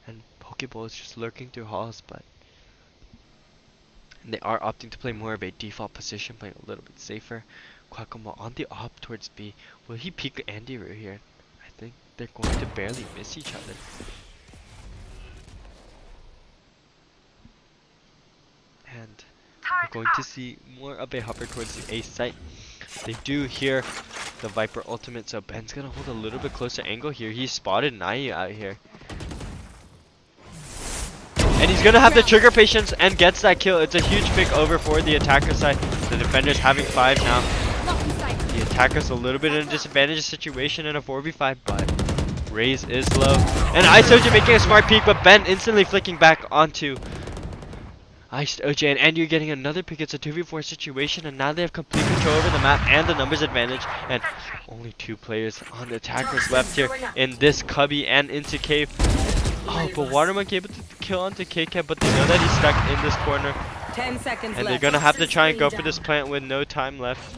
And Pokeball is just lurking through halls, but they are opting to play more of a default position, playing a little bit safer. Quackamo on the op towards B. Will he peek Andy Roo here? I think they're going to barely miss each other. And we're going to see more of a hover towards the A site. They do hear the Viper ultimate, so Ben's gonna hold a little bit closer angle here. He spotted Nai out here. And he's gonna have the trigger patience and gets that kill. It's a huge pick over for the attacker side. The defender's having 5 now. The attacker's a little bit in a disadvantaged situation in a 4v5, but Raze is low. And IceOJ making a smart peek, but Ben instantly flicking back onto IceOJ, and you're getting another pick. It's a 2v4 situation, and now they have complete control over the map and the numbers advantage, and only 2 players on the attackers left here in this cubby and into cave. Oh, but Watermonkey able to kill onto KKev, but they know that he's stuck in this corner, 10 seconds and left. they're gonna have to try and go for this plant with no time left.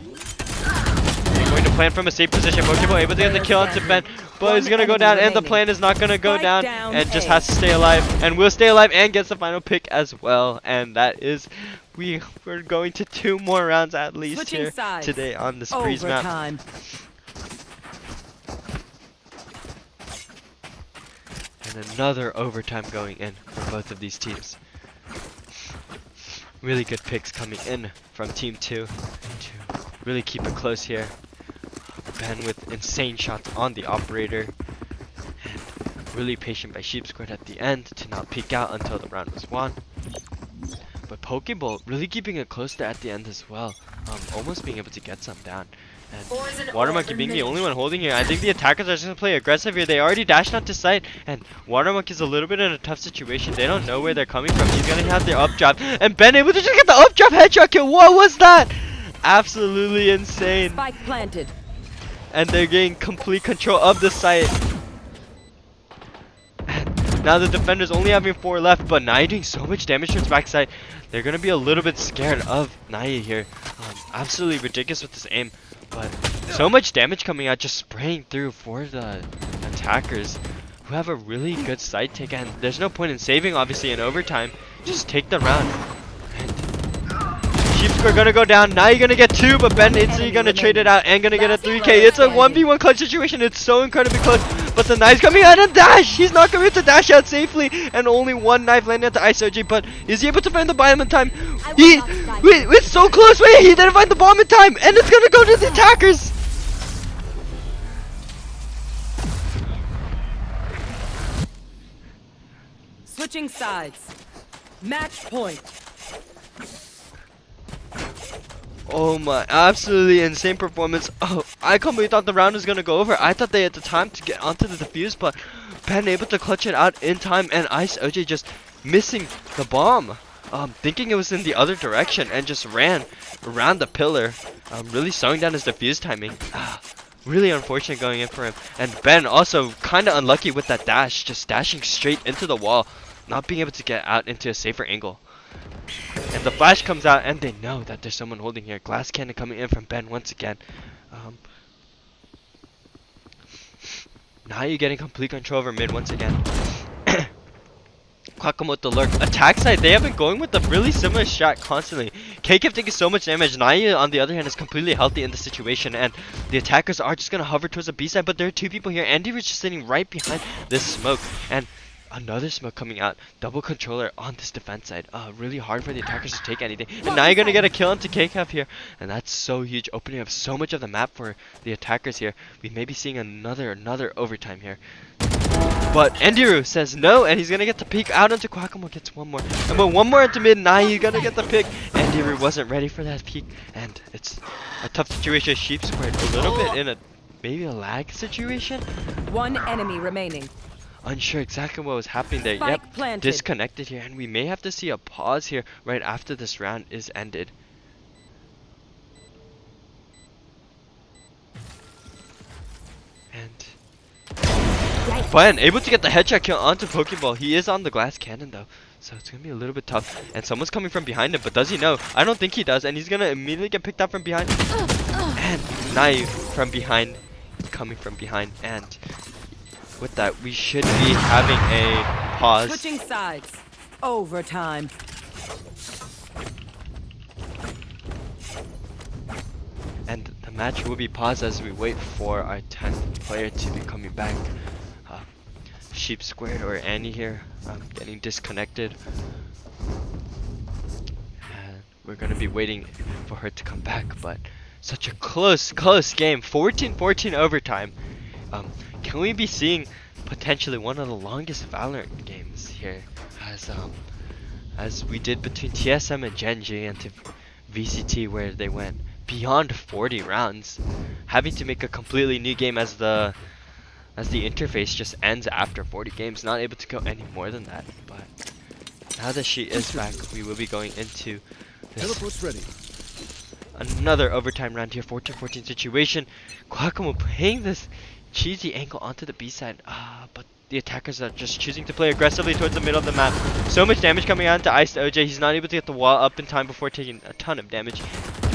They're going to plant from a safe position. Pokeball able to get the kill onto Ben, but he's gonna go down, and the plant is not gonna go down, and just has to stay alive, and will stay alive and gets the final pick as well. And that is, we're going to 2 more rounds at least here today on this freeze map. And another overtime going in for both of these teams. Really good picks coming in from team 2 to really keep it close here. Ben with insane shots on the operator, and really patient by Sheep Squad at the end to not peek out until the round was won. But Pokeball really keeping it close there at the end as well, almost being able to get some down. And Watermonkey being the only one holding here. I think the attackers are just gonna play aggressive here. They already dashed out to site, and Watermonkey's a little bit in a tough situation. They don't know where they're coming from. He's gonna have their up drop, and Ben able to just get the up drop headshot kill. What was that? Absolutely insane. Spike planted. And they're getting complete control of the site. Now the defenders only having 4 left, but Naya doing so much damage to its backside. They're gonna be a little bit scared of Naya here. Absolutely ridiculous with this aim, but so much damage coming out, just spraying through for the attackers, who have a really good side take. And there's no point in saving, obviously, in overtime. Just take the round. Sheeps are gonna go down. Now you're gonna get 2, but Ben instantly gonna trade it out and gonna get a 3k. It's a 1v1 clutch situation. It's so incredibly close, but the knife's coming out and dash. He's not going to dash out safely, and only 1 knife landing at the IceOJ. But is he able to find the bomb in time? Wait, it's so close. Wait, he didn't find the bomb in time, and it's gonna go to the attackers. Switching sides. Match point. Oh my, absolutely insane performance. Oh, I completely thought the round was gonna go over. I thought they had the time to get onto the defuse, but Ben able to clutch it out in time, and IceOJ just missing the bomb. Thinking it was in the other direction, and just ran around the pillar, really slowing down his defuse timing. Really unfortunate going in for him. And Ben also kinda unlucky with that dash, just dashing straight into the wall, not being able to get out into a safer angle. And the flash comes out, and they know that there's someone holding here. Glass cannon coming in from Ben once again. Now you're getting complete control over mid once again. Quackamo with the lurk. Attack side, they have been going with a really similar strat constantly. KKev taking so much damage. Naya, on the other hand, is completely healthy in the situation, and the attackers are just gonna hover towards the B side, but there are 2 people here. Andy was just sitting right behind this smoke, and another smoke coming out. Double controller on this defense side. Really hard for the attackers to take anything. And now you're gonna get a kill onto KKev here, and that's so huge, opening up so much of the map for the attackers here. We may be seeing another overtime here. But Endiru says no, and he's gonna get the peek out into Quackamo, gets 1 more. And but 1 more into mid, now you're gonna get the pick. Endiru wasn't ready for that peek, and it's a tough situation. Sheep squared a little bit in maybe a lag situation. 1 enemy remaining. unsure exactly what was happening there. Spike Yep, planted. disconnected here, and we may have to see a pause here right after this round is ended. And Buen able to get the headshot kill onto Pokeball. He is on the glass cannon though, so it's gonna be a little bit tough. And someone's coming from behind him, but does he know? I don't think he does, and he's gonna immediately get picked up from behind. And knife from behind, coming from behind, and with that we should be having a pause. Switching sides. Overtime. And the match will be paused as we wait for our 10th player to be coming back. Sheep Squared or Annie here, getting disconnected. And we're gonna be waiting for her to come back, but such a close game. 14-14 overtime. Can we be seeing potentially one of the longest Valorant games here, as we did between TSM and Genji and to VCT, where they went beyond 40 rounds, having to make a completely new game as the interface just ends after 40 games, not able to go any more than that. But now that she is back, we will be going into this another overtime round here. 14-14 situation. Quackamo playing this cheesy angle onto the B side, but the attackers are just choosing to play aggressively towards the middle of the map. So much damage coming out into Ice OJ. He's not able to get the wall up in time before taking a ton of damage.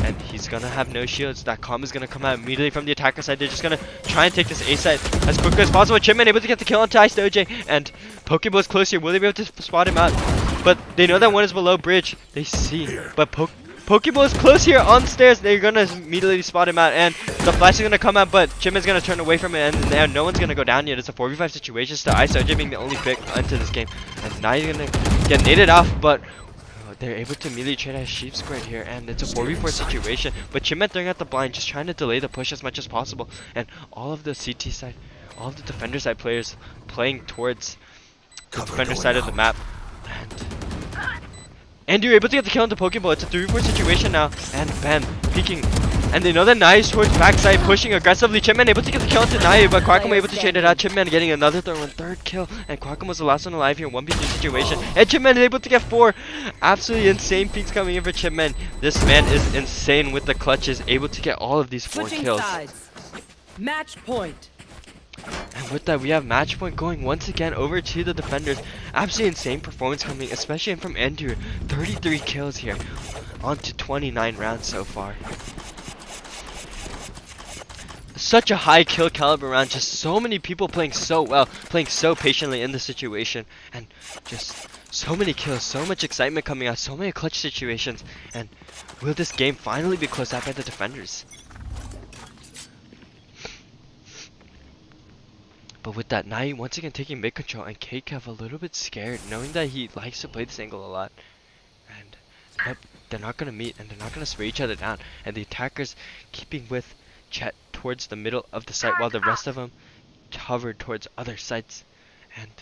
And he's gonna have no shields. That calm is gonna come out immediately from the attacker side. They're just gonna try and take this A side as quickly as possible. Chipman able to get the kill onto Ice OJ, and Pokeball is close here. Will they be able to spot him out? But they know that one is below bridge. They see, but Pokeball is close here on stairs. They're gonna immediately spot him out, and the flash is gonna come out, but Chipman's gonna turn away from it, and no one's gonna go down yet. It's a 4v5 situation. Still Ice OJ being the only pick into this game, and now he's gonna get naded off, but they're able to immediately trade a Sheep Squared here, and it's a 4v4 situation. But Chipman throwing out the blind, just trying to delay the push as much as possible. And all of the CT side, all of the defender side players playing towards the defender side of the map. And you're able to get the kill on the Pokeball. It's a 3v4 situation now. And Ben peeking. And they know that Nai is towards backside, pushing aggressively. Chipman able to get the kill onto Nai, but Quackamo able to trade it out. Chipman getting another third kill. And Quackamo's the last one alive here. 1v3 situation. And Chipman is able to get 4. Absolutely insane peaks coming in for Chipman. This man is insane with the clutches, able to get all of these 4 Switching kills. sides. Match point. And with that, we have match point going once again over to the defenders. Absolutely insane performance coming, especially from Andrew. 33 kills here, on to 29 rounds so far. Such a high kill caliber round, just so many people playing so well, playing so patiently in the situation, and just so many kills, so much excitement coming out, so many clutch situations. And will this game finally be closed out by the defenders? But with that, Nai once again taking mid control, and Kekev a little bit scared, knowing that he likes to play this angle a lot. And nope, they're not going to meet, and they're not going to spray each other down. And the attackers keeping with Chet towards the middle of the site, while the rest of them hovered towards other sites. And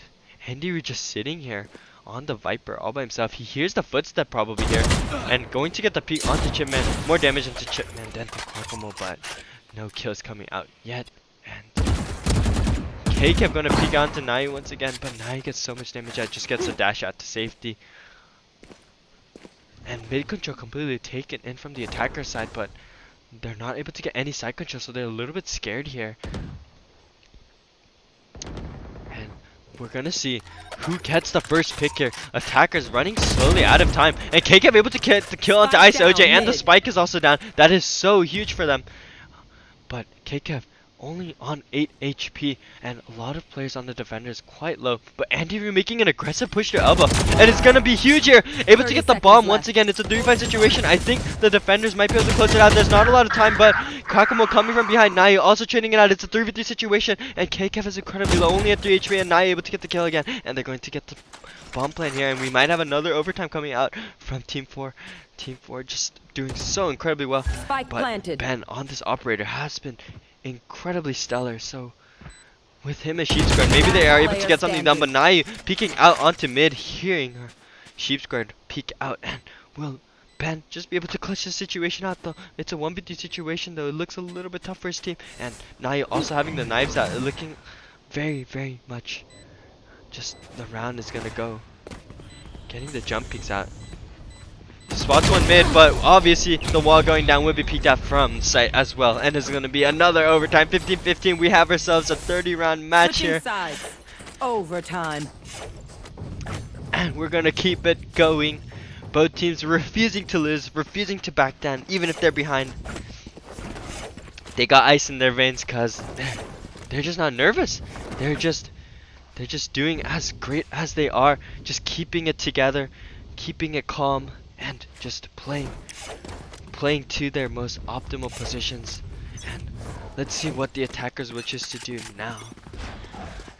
Andy was just sitting here on the Viper all by himself. He hears the footstep probably here, and going to get the peek onto Chipman. More damage into Chipman than to Quackamo, but no kills coming out yet. And Kekev gonna peek onto Nai once again, but Nai gets so much damage out, just gets a dash out to safety. And mid control completely taken in from the attacker side, but they're not able to get any side control, so they're a little bit scared here. And we're gonna see who gets the first pick here. Attackers running slowly out of time, and Kekev able to get the kill onto Ice OJ, and the spike is also down. That is so huge for them. But Kekev only on 8 HP, and a lot of players on the defenders quite low. But Andy making an aggressive push to elbow, and it's gonna be huge here. Able to get the bomb once again. It's a 3v5 situation. I think the defenders might be able to close it out. There's not a lot of time, but Quackamo coming from behind. Nai also trading it out. It's a 3v3 situation, and Kekev is incredibly low, only at 3 HP, and Nai able to get the kill again. And they're going to get the bomb plan here, and we might have another overtime coming out from Team 4. Team 4 just doing so incredibly well. Spike but planted. Ben on this operator has been incredibly stellar, so with him and Sheep Squared, maybe they are able to get something done. But Nai peeking out onto mid, hearing her Sheep Squared peek out, and will Ben just be able to clutch the situation out though? It's a 1v3 situation though. It looks a little bit tough for his team, and Nai also having the knives out, looking very much just the round is gonna go. Getting the jump picks out. Spots one mid, but obviously the wall going down will be peeked at from sight as well. And it's gonna be another overtime. 15-15. We have ourselves a 30-round match Switching here. sides. Overtime. And we're gonna keep it going. Both teams refusing to lose, refusing to back down, even if they're behind. They got ice in their veins because they're just not nervous. They're just doing as great as they are, just keeping it together, keeping it calm, and just playing to their most optimal positions. And let's see what the attackers will choose to do now.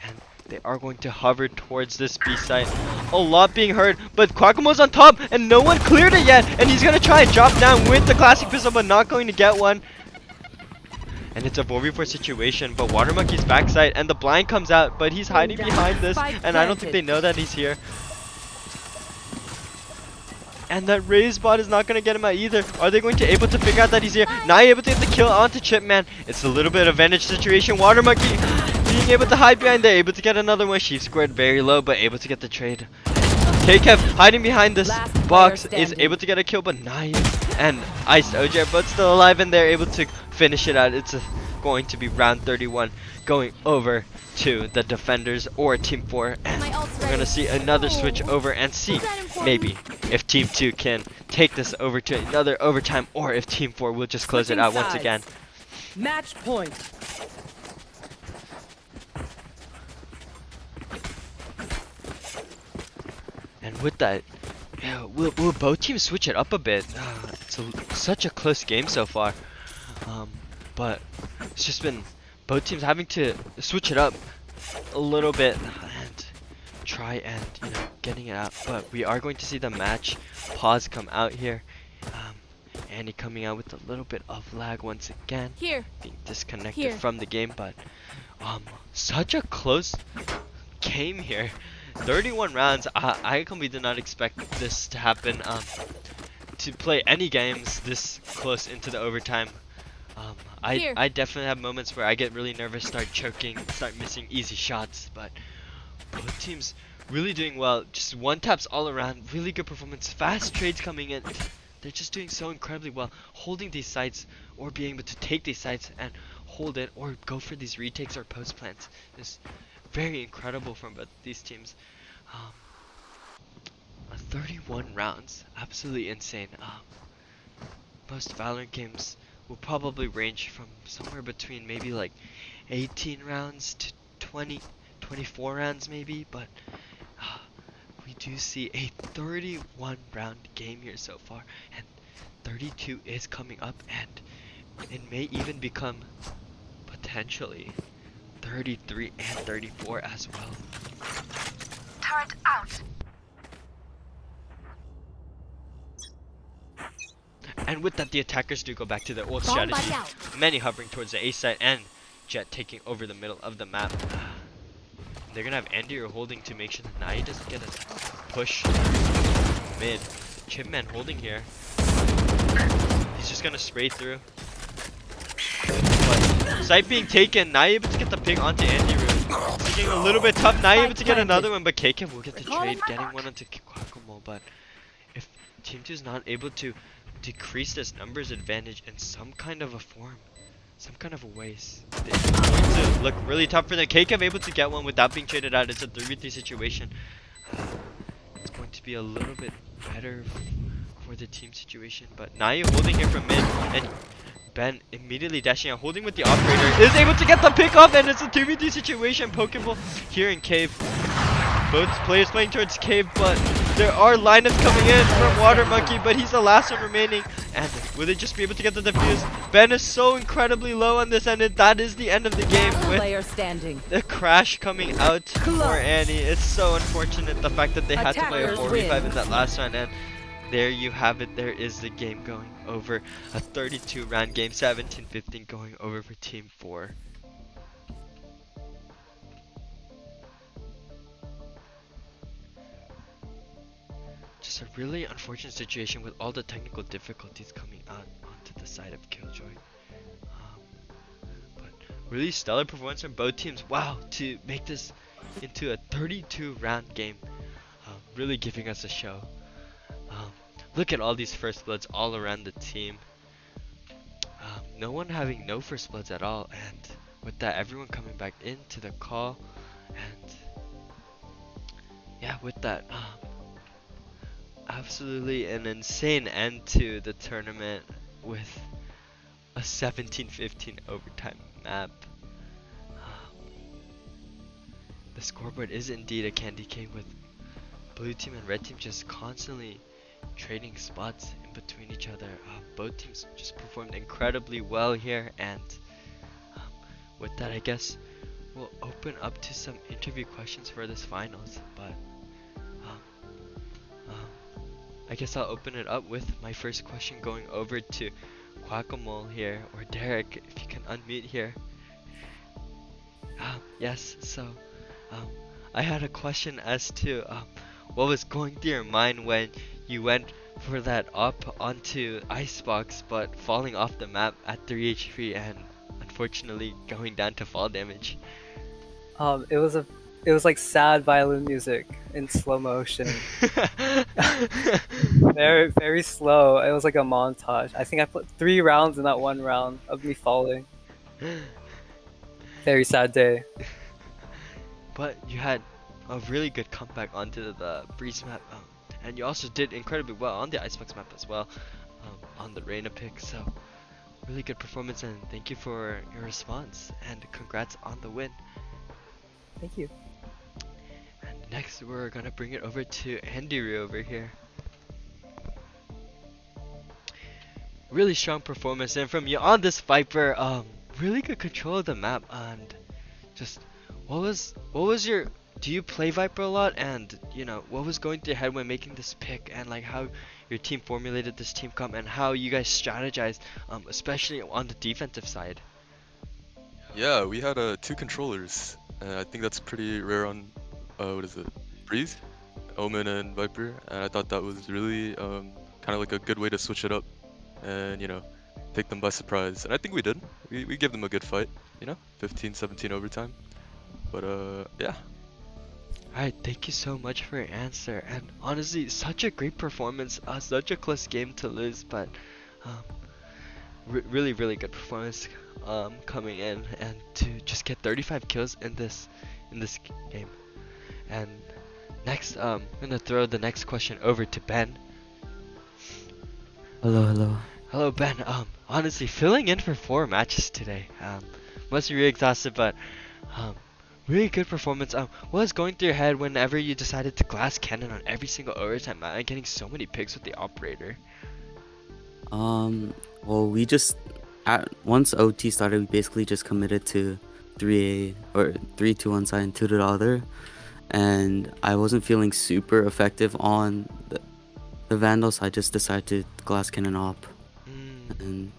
And they are going to hover towards this B site. A lot being heard, but Quackamo's on top, and no one cleared it yet. And he's gonna try and drop down with the classic pistol, but not going to get one. And it's a 4v4 situation, but Water Monkey's backside, and the blind comes out, but he's hiding behind this, and I don't think they know that he's here. And that Raze bot is not going to get him out either. Are they going to able to figure out that he's here? Now able to get the kill onto Chipman. It's a little bit of advantage situation. Water Monkey being able to hide behind there, able to get another one. She scored very low, but able to get the trade. KKev hiding behind this box is able to get a kill, but nice. And Iced OJ, but still alive, and they're able to finish it out. It's going to be round 31 going over to the defenders or team 4, and we're gonna see another switch over and see maybe if team 2 can take this over to another overtime, or if team 4 will just close it out once again. Match point. And with that, yeah, will both teams switch it up a bit? It's such a close game so far, but it's just been both teams having to switch it up a little bit and try and, you know, getting it out. But we are going to see the match pause come out here. Andy coming out with a little bit of lag once again, being disconnected from the game. But such a close game here. 31 rounds. I completely did not expect this to happen. To play any games this close into the overtime. I definitely have moments where I get really nervous, start choking, start missing easy shots, but both teams really doing well. Just one taps all around, really good performance, fast trades coming in. They're just doing so incredibly well, holding these sites or being able to take these sites and hold it or go for these retakes or post plants. It's very incredible from both these teams. 31 rounds, absolutely insane. Most Valorant games will probably range from somewhere between maybe like 18 rounds to 24 rounds maybe, but we do see a 31 round game here so far, and 32 is coming up, and it may even become potentially 33 and 34 as well. Turret out. And with that, the attackers do go back to their old strategy. Many hovering towards the A side, and Jet taking over the middle of the map. They're gonna have Andy holding to make sure that Nai doesn't get a push mid. Chipman holding here. He's just gonna spray through. But site being taken, Nai able to get the ping onto Andy room. It's getting a little bit tough. Nai able to get another one, but KK will get the trade, getting one onto Kwakumo. But if Team 2 is not able to decrease this numbers advantage in some kind of a form, some kind of a ways, it's going to look really tough for them. KK able to get one without being traded out. It's a 3v3 situation. It's going to be a little bit better for the team situation, but Naya holding here from mid, and Ben immediately dashing out, holding with the operator, is able to get the pick off, and it's a 2v3 situation. Pokeball here in Cave. Both players playing towards Cave, but there are lineups coming in from Water Monkey, but he's the last one remaining. And will they just be able to get the defuse? Ben is so incredibly low on this end, and that is the end of the game with the crash coming out for Annie. It's so unfortunate, the fact that they had to play a 4v5 in that last round, and there you have it. There is the game going over. A 32 round game, 17-15 going over for Team 4. Just a really unfortunate situation with all the technical difficulties coming out onto the side of Killjoy. But really stellar performance from both teams. Wow, to make this into a 32 round game, really giving us a show. Look at all these first bloods all around the team. No one having no first bloods at all, and with that, everyone coming back into the call, and yeah, with that, absolutely an insane end to the tournament with a 17-15 overtime map. The scoreboard is indeed a candy cane with blue team and red team just constantly trading spots in between each other. Both teams just performed incredibly well here, and with that, I guess we'll open up to some interview questions for this finals. But I guess I'll open it up with my first question going over to Quackamole here, or Derek, if you can unmute here. Yes, so I had a question as to what was going through your mind when you went for that up onto Icebox, but falling off the map at 3 HP and unfortunately going down to fall damage. It was like sad violin music in slow motion. Very, very slow. It was like a montage. I think I put 3 rounds in that 1 round of me falling. Very sad day. But you had a really good comeback onto the Breeze map, and you also did incredibly well on the Icebox map as well, on the Reina pick. So really good performance, and thank you for your response, and congrats on the win. Thank you. And next we're gonna bring it over to Andy over here. Really strong performance, and from you on this Viper, really good control of the map, and just what was your, do you play Viper a lot, and you know, what was going through your head when making this pick, and like how your team formulated this team comp and how you guys strategized, especially on the defensive side? Yeah, we had 2 controllers. I think that's pretty rare on what is it, Breeze, Omen, and Viper. And I thought that was really kind of like a good way to switch it up, and you know, take them by surprise. And I think we did. We gave them a good fight. You know, 15-17 overtime. But yeah. Alright, thank you so much for your answer, and honestly, such a great performance, such a close game to lose, but really good performance coming in, and to just get 35 kills in this game. And next, I'm gonna throw the next question over to Ben. Hello Ben. Honestly, filling in for 4 matches today. Must be really exhausted, but really good performance. What was going through your head whenever you decided to glass cannon on every single overtime map and getting so many picks with the operator? Well, we just, once OT started, we basically just committed to 3A, or 3 to one side and 2 to the other, and I wasn't feeling super effective on the Vandal, so I just decided to glass cannon op. And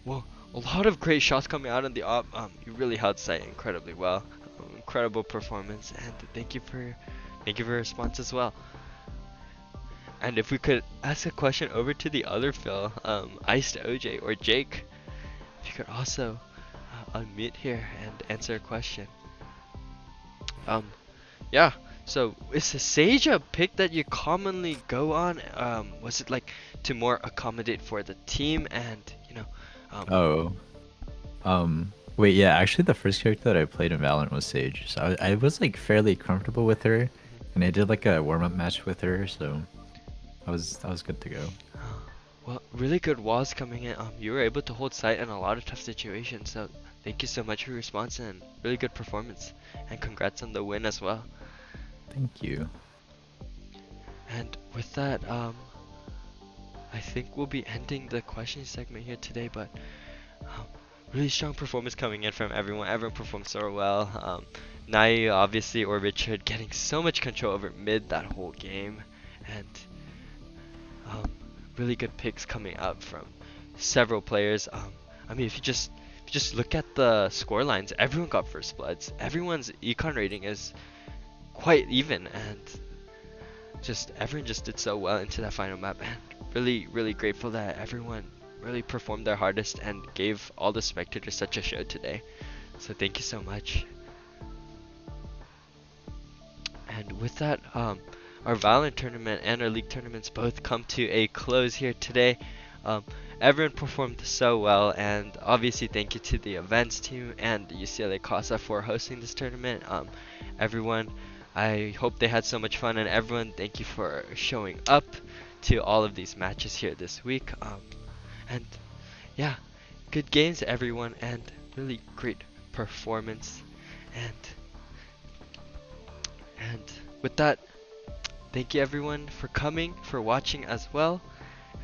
well, a lot of great shots coming out in the op. You really held sight incredibly well. Incredible performance, and thank you for your response as well. And if we could ask a question over to the other Phil, Iced OJ or Jake, if you could also unmute here and answer a question. Yeah. So is the Sage a pick that you commonly go on? Was it like to more accommodate for the team, and you know? Wait, yeah, actually the first character that I played in Valorant was Sage, so I was like fairly comfortable with her, and I did like a warm-up match with her, so I was good to go. Well, really good walls coming in. You were able to hold sight in a lot of tough situations, so thank you so much for your response, and really good performance, and congrats on the win as well. Thank you. And with that, I think we'll be ending the question segment here today, but really strong performance coming in from everyone. Everyone performed so well. Nai, obviously, or Richard getting so much control over mid that whole game, and really good picks coming out from several players. I mean, if you just look at the score lines, everyone got first bloods. Everyone's econ rating is quite even, and everyone just did so well into that final map, and really grateful that everyone really performed their hardest and gave all the spectators such a show today. So thank you so much. And with that, our Valorant tournament and our league tournaments both come to a close here today. Everyone performed so well, and obviously thank you to the events team and the UCLA KASA for hosting this tournament. Everyone, I hope they had so much fun, and everyone, thank you for showing up to all of these matches here this week. And yeah, good games everyone, and really great performance. And with that, thank you everyone for coming, for watching as well,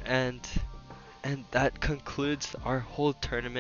and that concludes our whole tournament